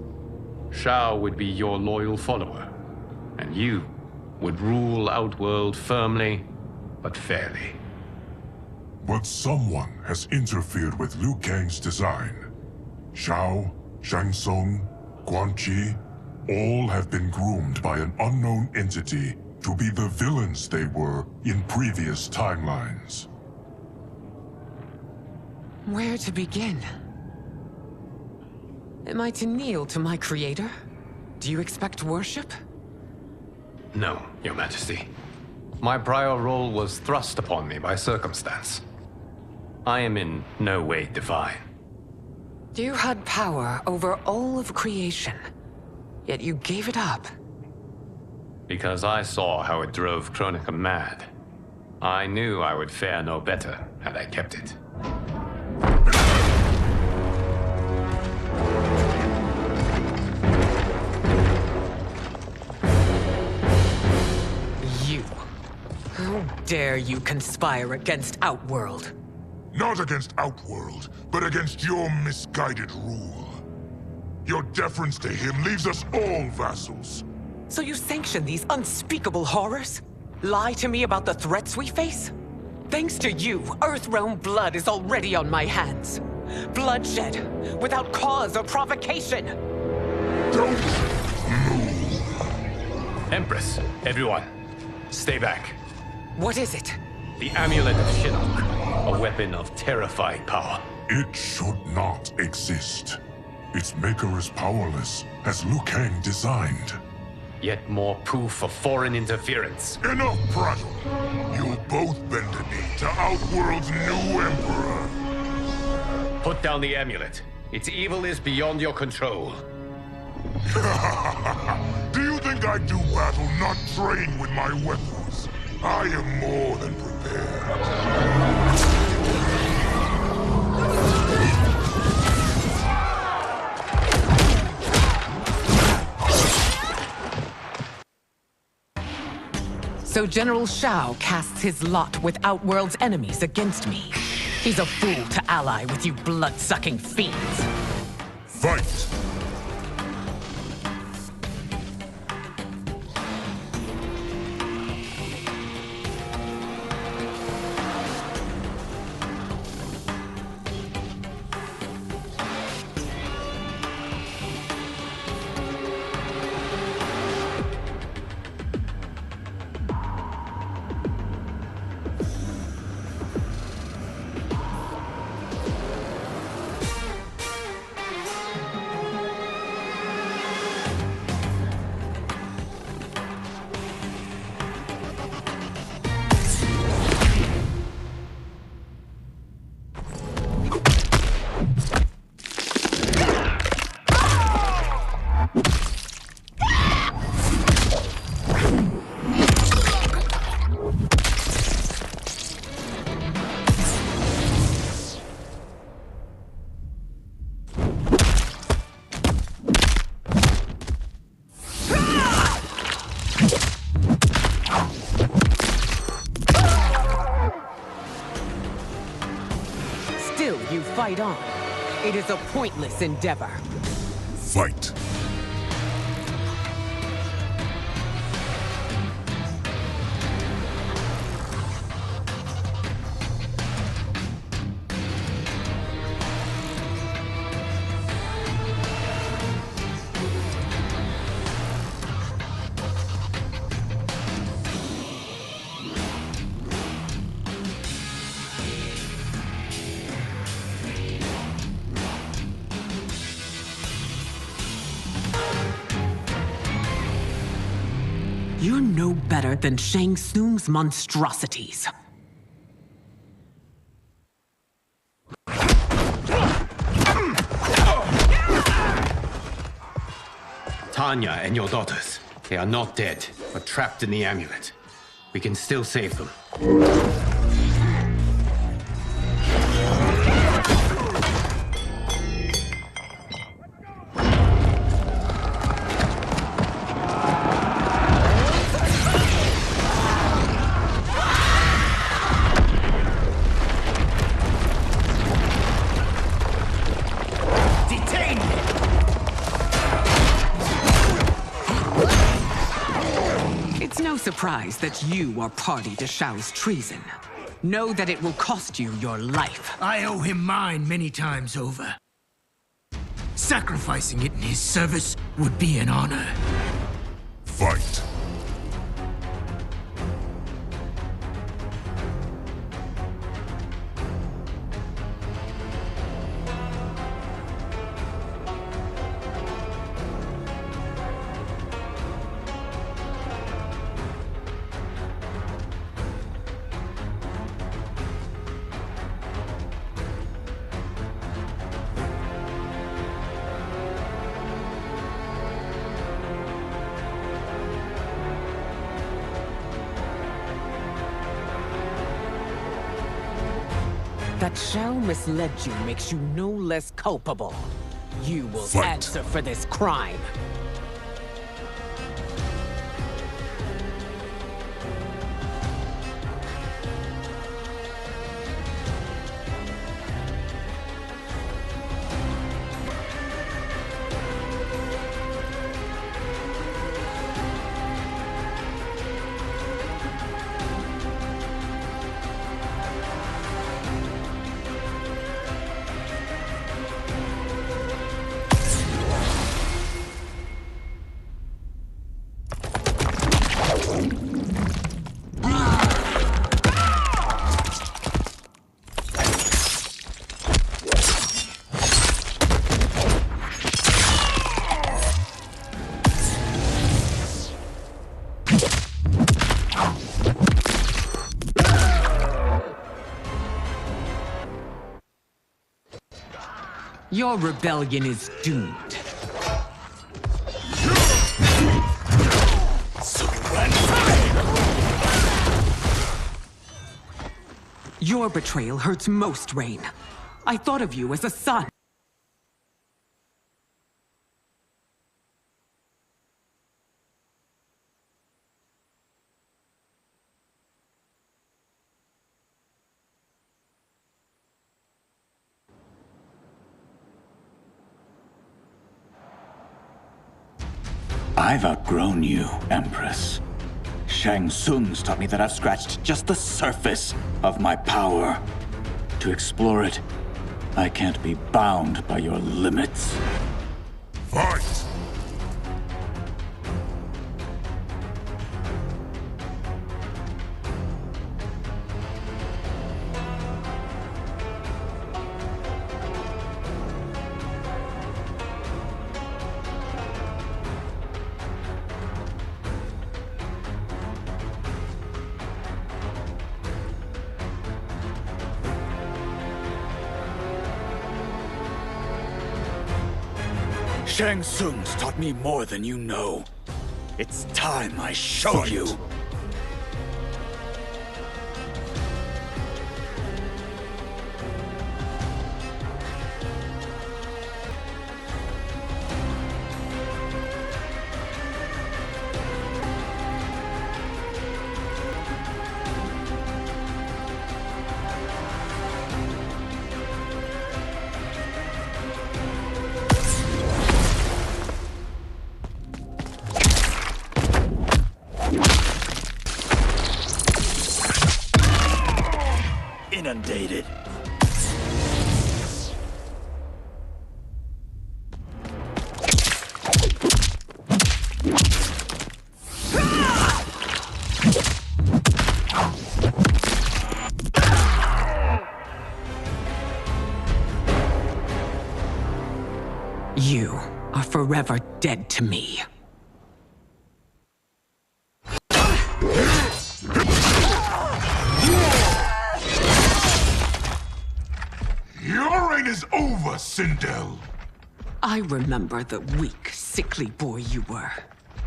Shao would be your loyal follower, and you would rule Outworld firmly, but fairly. But someone has interfered with Liu Kang's design. Shao, Shang Tsung, Quan Chi, all have been groomed by an unknown entity to be the villains they were in previous timelines. Where to begin? Am I to kneel to my creator? Do you expect worship? No, Your Majesty. My prior role was thrust upon me by circumstance. I am in no way divine. You had power over all of creation, yet you gave it up. Because I saw how it drove Kronika mad. I knew I would fare no better had I kept it. You. How dare you conspire against Outworld? Not against Outworld, but against your misguided rule. Your deference to him leaves us all vassals. So you sanction these unspeakable horrors? Lie to me about the threats we face? Thanks to you, Earthrealm blood is already on my hands. Bloodshed, without cause or provocation. Don't move. Empress, everyone, stay back. What is it? The Amulet of Shinnok, a weapon of terrifying power. It should not exist. Its maker is powerless, as Liu Kang designed. Yet more proof of foreign interference. Enough prattle! You'll both bend a knee to Outworld's new emperor. Put down the amulet. Its evil is beyond your control. Do you think I do battle not trained with my weapons? I am more than prepared. So General Shao casts his lot with Outworld's enemies against me. He's a fool to ally with you blood-sucking fiends. Fight! fight on. It is a pointless endeavor. Fight. You're no better than Shang Tsung's monstrosities. Tanya and your daughters, they are not dead, but trapped in the amulet. We can still save them. Surprised that you are party to Shao's treason. Know that it will cost you your life. I owe him mine many times over. Sacrificing it in his service would be an honor. Fight. That Shao misled you makes you no less culpable. You will Fight. answer for this crime. Your rebellion is doomed. Your betrayal hurts most, Rain. I thought of you as a son. I've outgrown you, Empress. Shang Tsung's taught me that I've scratched just the surface of my power. To explore it, I can't be bound by your limits. Fight! Shang Tsung's taught me more than you know. It's time I show you. intimidated. You are forever dead to me. Your reign is over, Sindel. I remember the weak, sickly boy you were.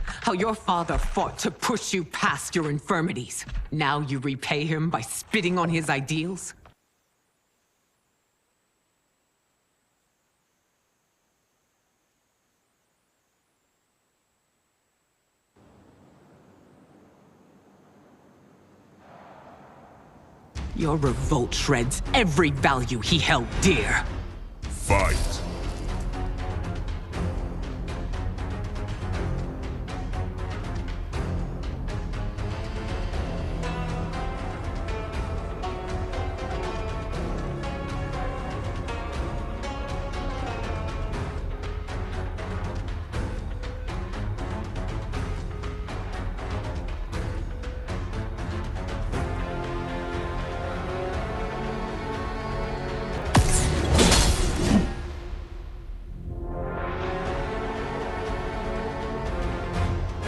How your father fought to push you past your infirmities. Now you repay him by spitting on his ideals? Your revolt shreds every value he held dear. Fight.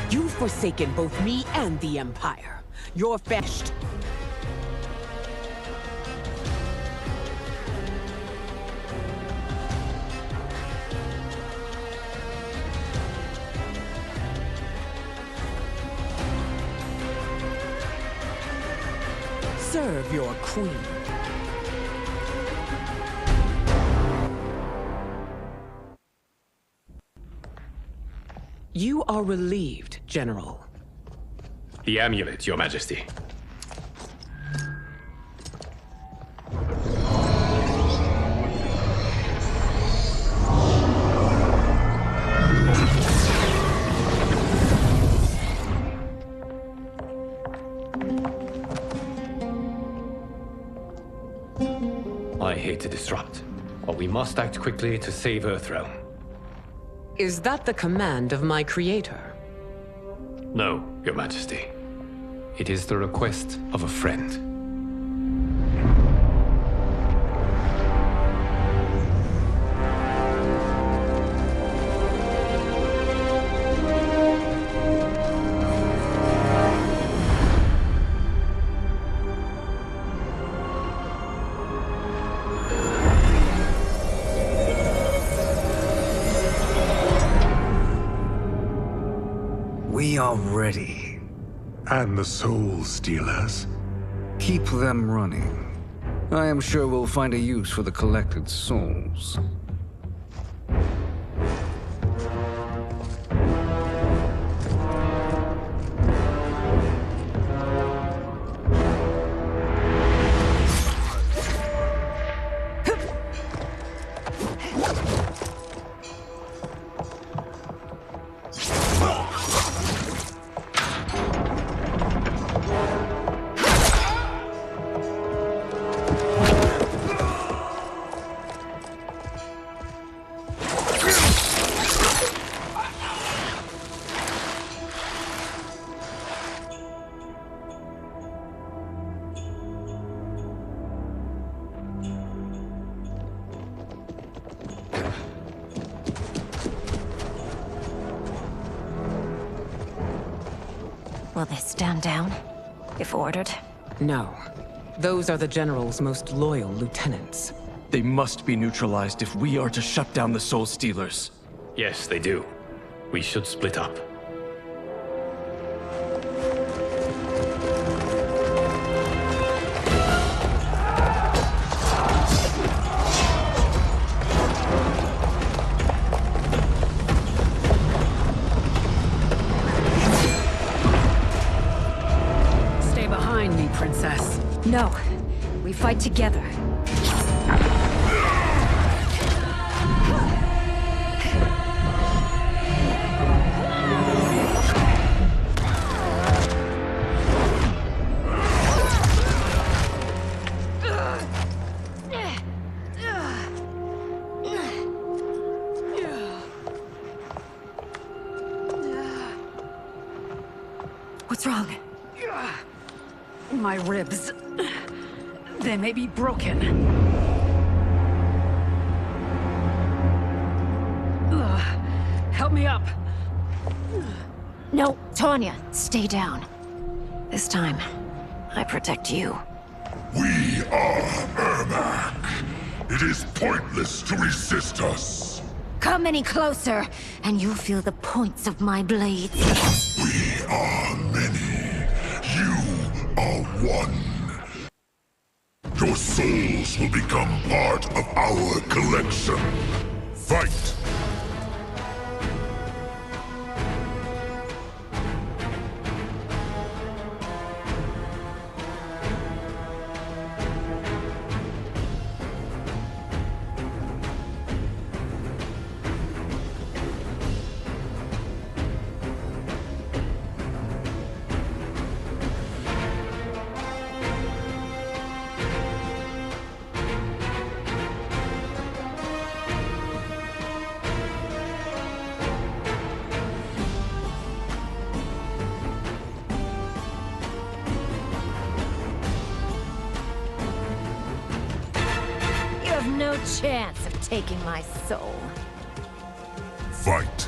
You've forsaken both me and the Empire. You're finished. Serve your queen. You are relieved, General. The amulet, Your Majesty. I hate to disrupt, but we must act quickly to save Earthrealm. Is that the command of my creator? No, Your Majesty. It is the request of a friend. We are ready. And the Soul Stealers? Keep them running. I am sure we'll find a use for the collected souls. Will they stand down, if ordered? No. Those are the General's most loyal lieutenants. They must be neutralized if we are to shut down the Soul Stealers. Yes, they do. We should split up. Princess. No. We fight together. What's wrong? My ribs. They may be broken. Help me up. No, Tanya, stay down. This time, I protect you. We are Ermac. It is pointless to resist us. Come any closer, and you'll feel the points of my blades. We are many. You are one. Your souls will become part of our collection. Fight! No chance of taking my soul. Fight.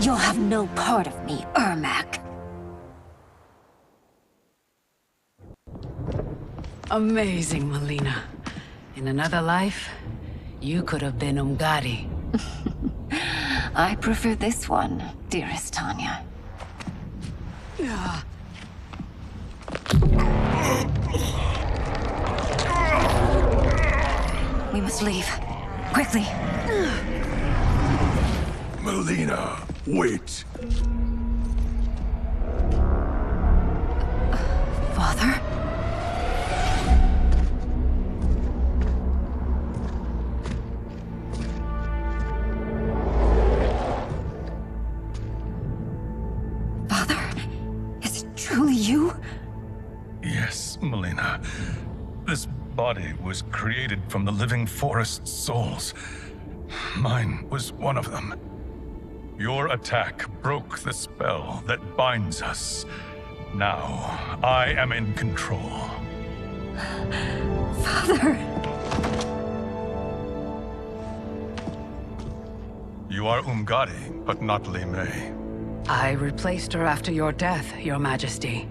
You'll have no part of me, Ermac. Amazing, Melina. In another life, you could have been Umgadi. I prefer this one, dearest Tanya. We must leave. Quickly. Melina, wait. Father? Father? Is it truly you? Yes, Melina. This body was created from the living forest's souls. Mine was one of them. Your attack broke the spell that binds us. Now, I am in control. Father! You are Umgadi, but not Li Mei. I replaced her after your death, Your Majesty.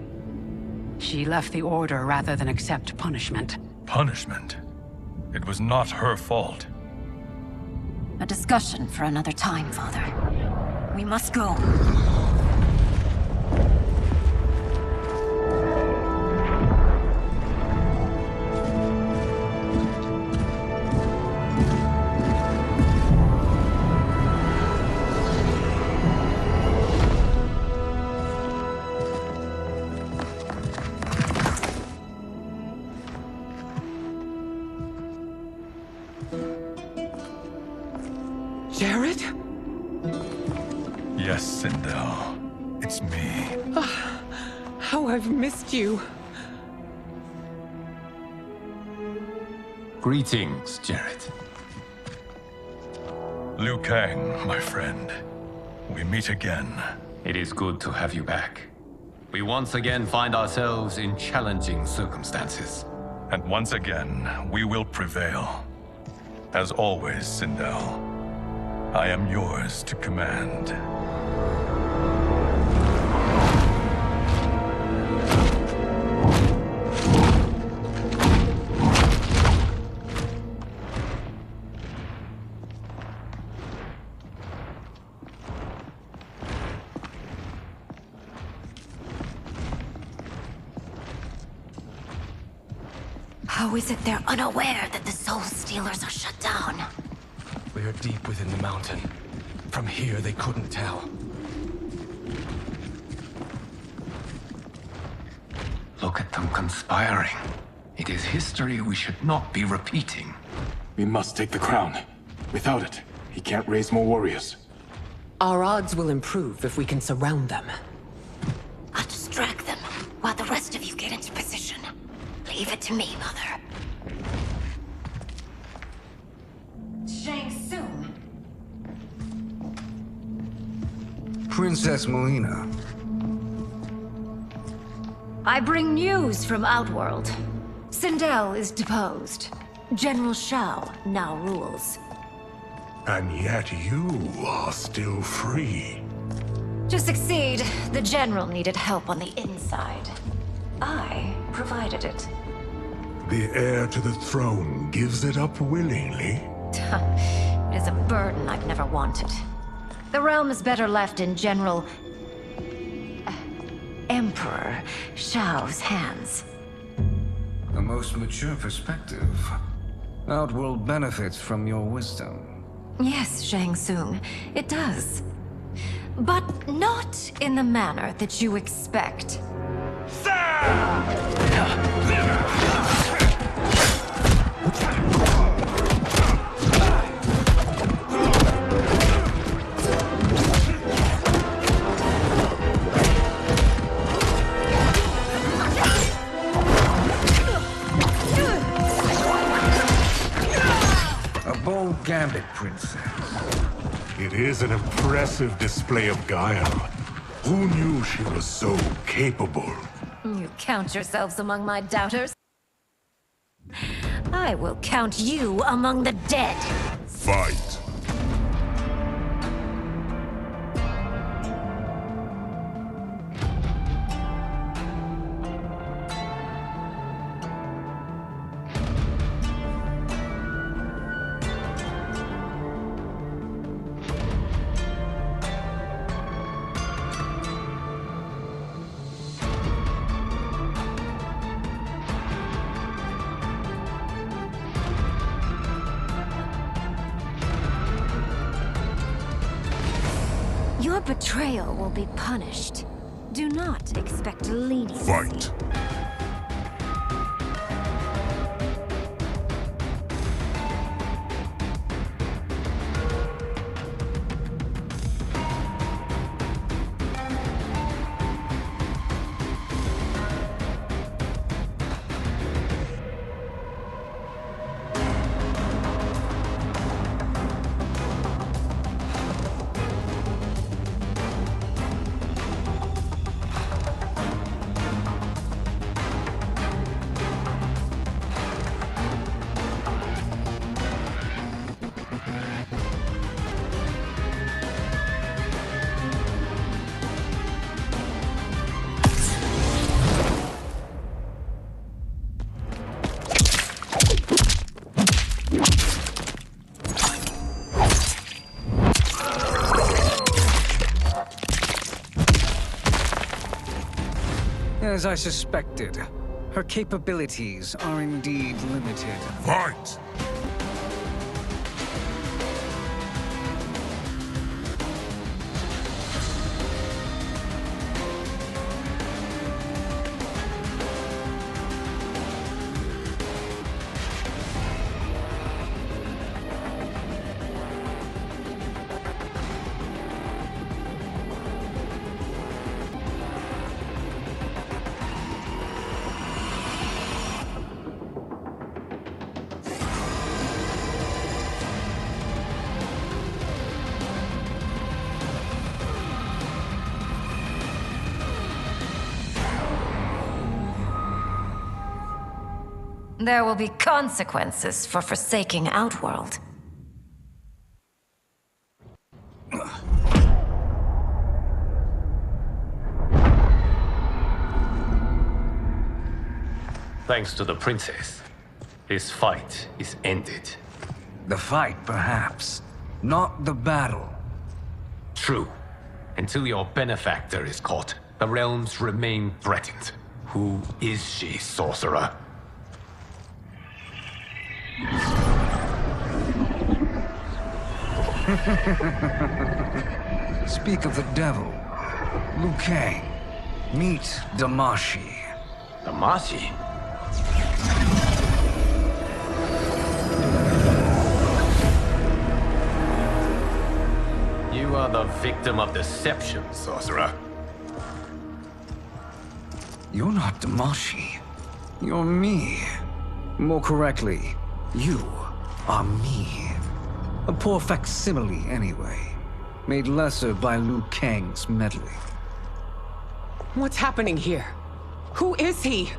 She left the Order rather than accept punishment. Punishment? It was not her fault. A discussion for another time, Father. We must go. Jared? Yes, Sindel. It's me. How I've missed you. Greetings, Jared. Liu Kang, my friend. We meet again. It is good to have you back. We once again find ourselves in challenging circumstances. And once again, we will prevail. As always, Sindel, I am yours to command. How is it they're unaware that the Soul Stealers are shut down? We are deep within the mountain. From here, they couldn't tell. Look at them conspiring. It is history we should not be repeating. We must take the crown. Without it, he can't raise more warriors. Our odds will improve if we can surround them. I'll distract them while the rest of you get into position. Leave it to me, Mother. Shang Tsung. Princess Melina. I bring news from Outworld. Sindel is deposed. General Shao now rules. And yet you are still free. To succeed, the General needed help on the inside. I provided it. The heir to the throne gives it up willingly. It is a burden I've never wanted. The realm is better left in General... Emperor Shao's hands. A most mature perspective. Outworld benefits from your wisdom. Yes, Shang Tsung, it does. But not in the manner that you expect. A bold gambit, Princess. It is an impressive display of guile. Who knew she was so capable? You count yourselves among my doubters? I will count you among the dead. Fight. Your betrayal will be punished. Do not expect leniency. Fight. As I suspected, her capabilities are indeed limited. Fight! There will be consequences for forsaking Outworld. Thanks to the princess, this fight is ended. The fight, perhaps. Not the battle. True. Until your benefactor is caught, the realms remain threatened. Who is she, sorcerer? Speak of the devil. Liu Kang. Meet Damashi. Damashi? You are the victim of deception, sorcerer. You're not Damashi. You're me. More correctly, you are me. A poor facsimile, anyway. Made lesser by Liu Kang's meddling. What's happening here? Who is he?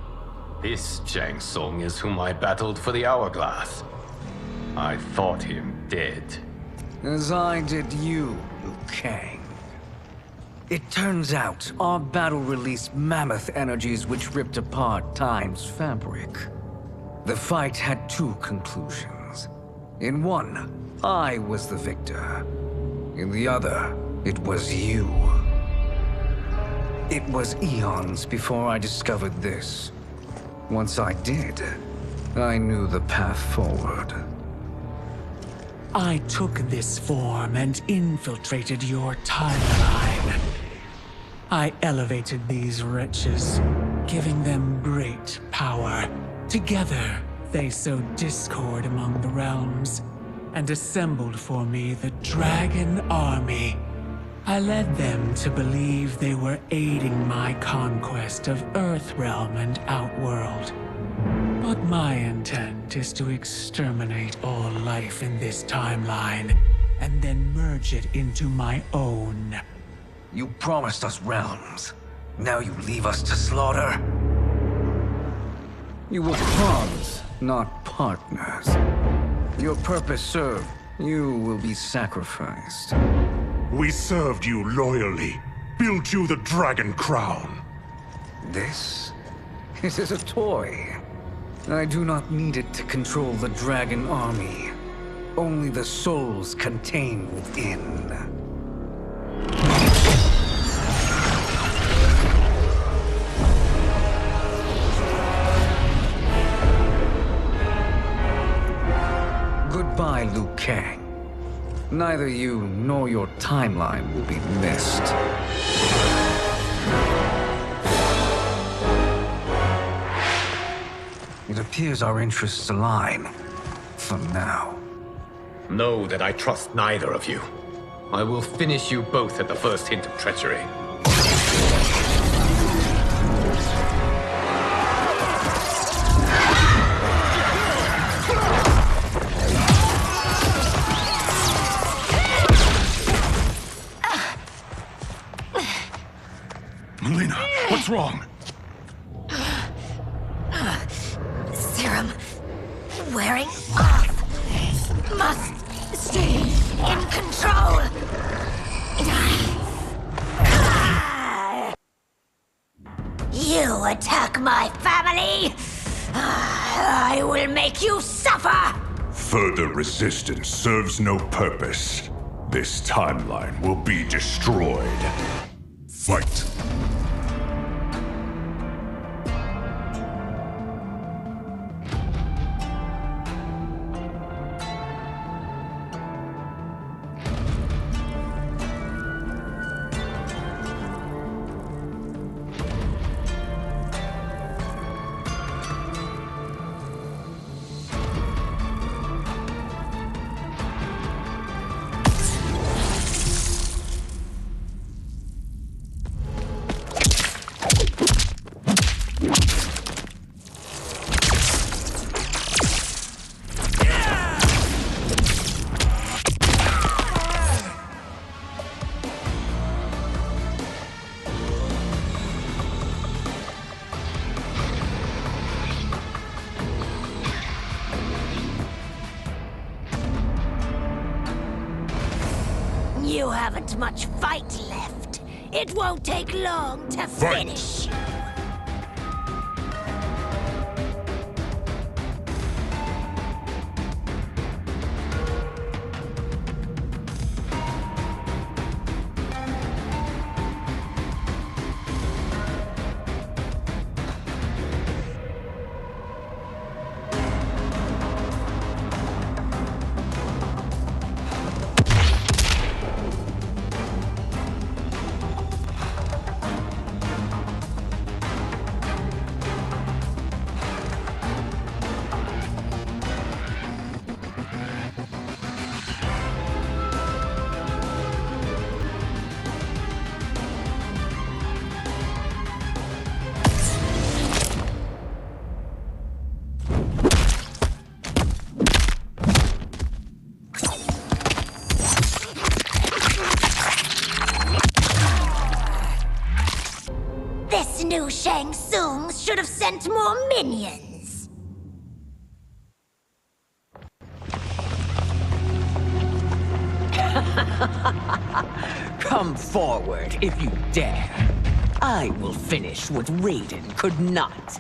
This Shang Tsung is whom I battled for the Hourglass. I thought him dead. As I did you, Liu Kang. It turns out our battle released mammoth energies which ripped apart time's fabric. The fight had two conclusions. In one, I was the victor. In the other, it was you. It was eons before I discovered this. Once I did, I knew the path forward. I took this form and infiltrated your timeline. I elevated these wretches, giving them great power. Together, they sowed discord among the realms, and assembled for me the Dragon Army. I led them to believe they were aiding my conquest of Earthrealm and Outworld. But my intent is to exterminate all life in this timeline, and then merge it into my own. You promised us realms. Now you leave us to slaughter? You were pawns, not partners. Your purpose served. You will be sacrificed. We served you loyally, built you the Dragon Crown. This is a toy. I do not need it to control the Dragon Army. Only the souls contained within. Goodbye, Liu Kang. Neither you nor your timeline will be missed. It appears our interests align. For now. Know that I trust neither of you. I will finish you both at the first hint of treachery. Melina, what's wrong? Serum wearing off. Must stay in control. You attack my family. I will make you suffer. Further resistance serves no purpose. This timeline will be destroyed. Fight. You haven't much fight left. It won't take long to finish you. knew Shang Tsung should have sent more minions. Come forward if you dare. I will finish what Raiden could not.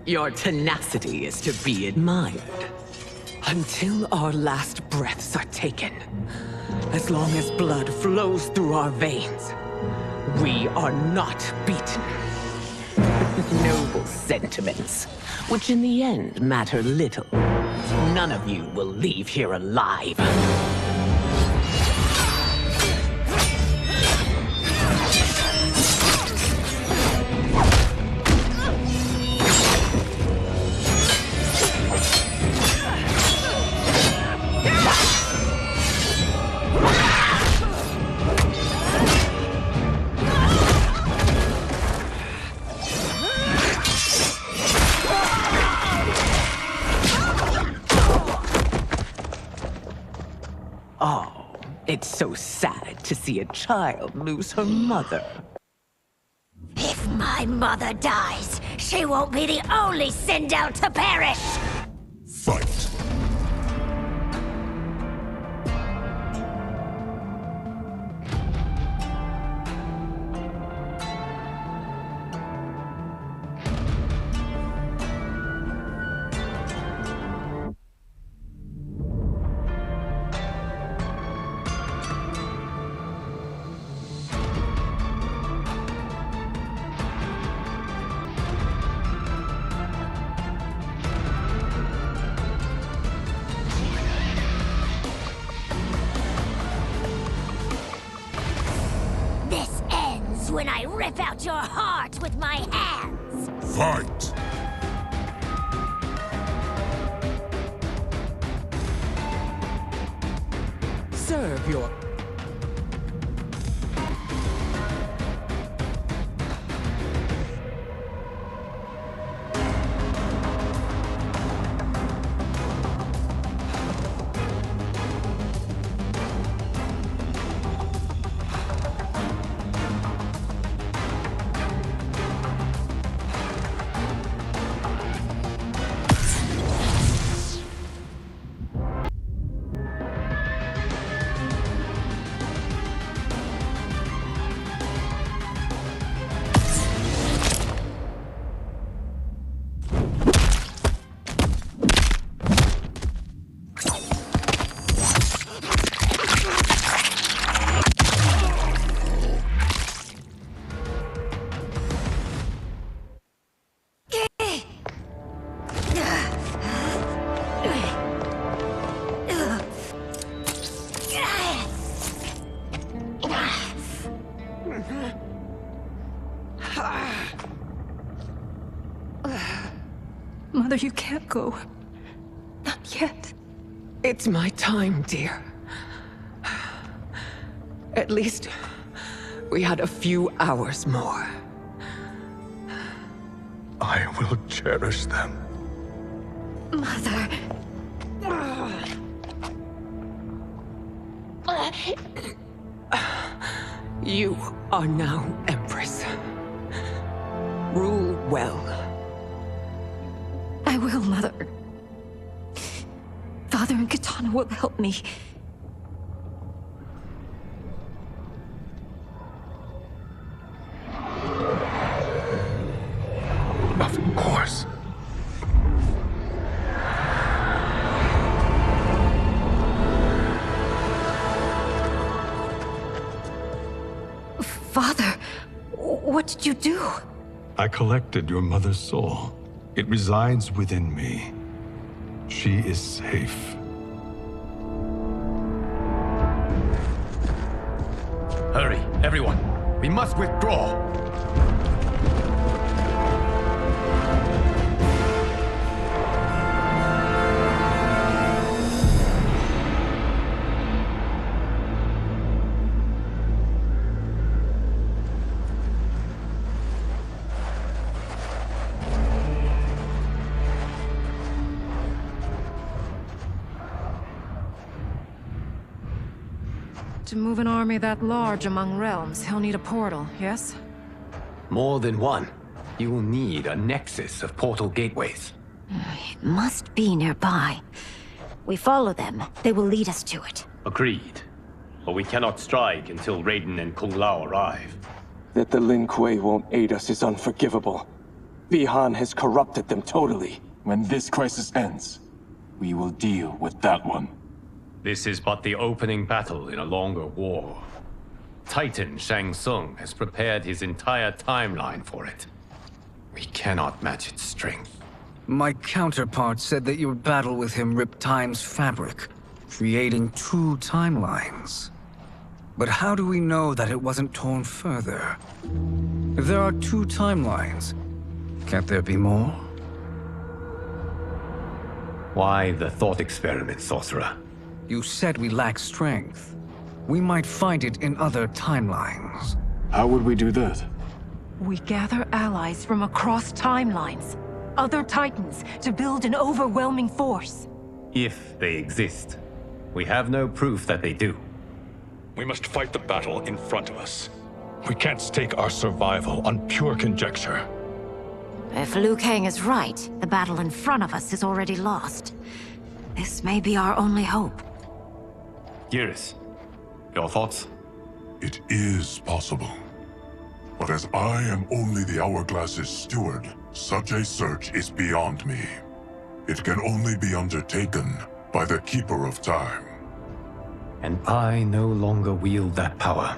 Your tenacity is to be admired. Until our last breaths are taken, as long as blood flows through our veins, we are not beaten. Noble sentiments, which in the end matter little. None of you will leave here alive. It's so sad to see a child lose her mother. If my mother dies, she won't be the only Sindel to perish! Fight! When I rip out your heart with my hands! Fight! Serve your... Mother, you can't go. Not yet. It's my time, dear. At least, we had a few hours more. I will cherish them. Mother. You are now Empress. Rule well. I will, Mother. Father and Katana will help me. Of course. Father, what did you do? I collected your mother's soul. It resides within me. She is safe. Hurry, everyone. We must withdraw. To move an army that large among realms, he'll need a portal, yes? More than one. You will need a nexus of portal gateways. It must be nearby. We follow them. They will lead us to it. Agreed. But we cannot strike until Raiden and Kung Lao arrive. That the Lin Kuei won't aid us is unforgivable. Bi-Han has corrupted them totally. When this crisis ends, we will deal with that one. This is but the opening battle in a longer war. Titan Shang Tsung has prepared his entire timeline for it. We cannot match its strength. My counterpart said that your battle with him ripped time's fabric, creating two timelines. But how do we know that it wasn't torn further? If there are two timelines, can't there be more? Why the thought experiment, Sorcerer? You said we lack strength. We might find it in other timelines. How would we do that? We gather allies from across timelines, other Titans, to build an overwhelming force. If they exist. We have no proof that they do. We must fight the battle in front of us. We can't stake our survival on pure conjecture. If Liu Kang is right, the battle in front of us is already lost. This may be our only hope. Geras, your thoughts? It is possible. But as I am only the Hourglass's steward, such a search is beyond me. It can only be undertaken by the Keeper of Time. And I no longer wield that power.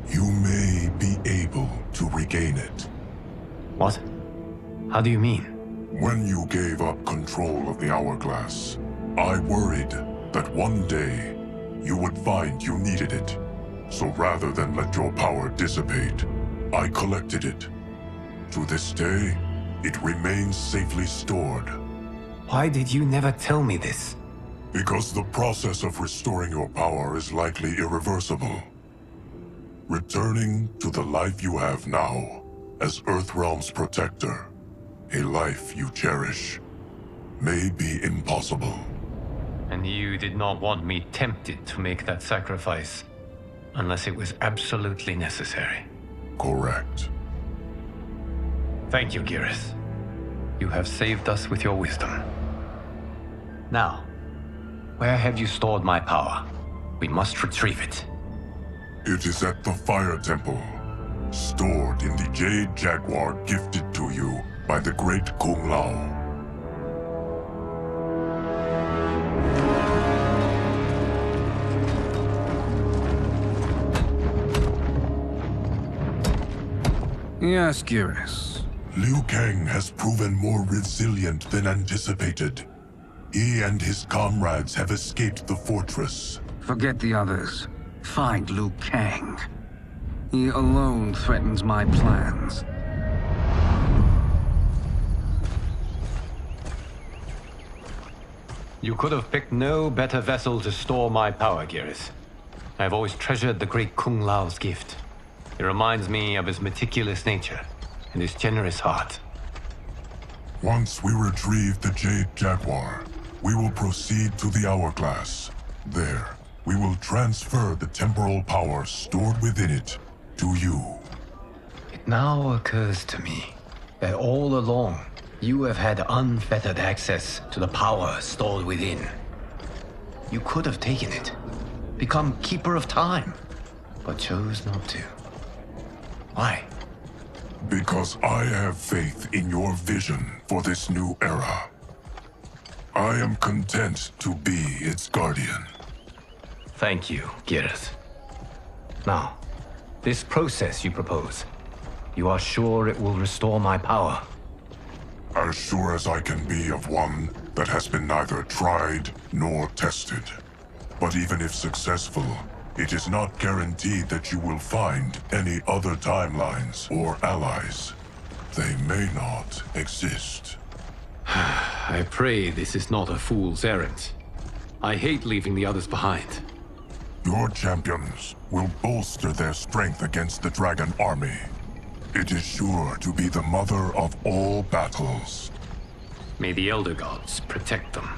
You may be able to regain it. What? How do you mean? When you gave up control of the Hourglass, I worried that one day you would find you needed it. So rather than let your power dissipate, I collected it. To this day, it remains safely stored. Why did you never tell me this? Because the process of restoring your power is likely irreversible. Returning to the life you have now, as Earthrealm's protector, a life you cherish, may be impossible. And you did not want me tempted to make that sacrifice, unless it was absolutely necessary. Correct. Thank you, Geras. You have saved us with your wisdom. Now, where have you stored my power? We must retrieve it. It is at the Fire Temple, stored in the Jade Jaguar gifted to you by the great Kung Lao. Yes, Geras. Liu Kang has proven more resilient than anticipated. He and his comrades have escaped the fortress. Forget the others. Find Liu Kang. He alone threatens my plans. You could have picked no better vessel to store my power, Geras. I have always treasured the great Kung Lao's gift. It reminds me of his meticulous nature and his generous heart. Once we retrieve the Jade Jaguar, we will proceed to the Hourglass. There, we will transfer the temporal power stored within it to you. It now occurs to me that all along, you have had unfettered access to the power stored within. You could have taken it, become Keeper of Time, but chose not to. Why? Because I have faith in your vision for this new era. I am content to be its guardian. Thank you, Geras. Now, this process you propose, you are sure it will restore my power? As sure as I can be of one that has been neither tried nor tested. But even if successful, it is not guaranteed that you will find any other timelines or allies. They may not exist. I pray this is not a fool's errand. I hate leaving the others behind. Your champions will bolster their strength against the Dragon Army. It is sure to be the mother of all battles. May the Elder Gods protect them.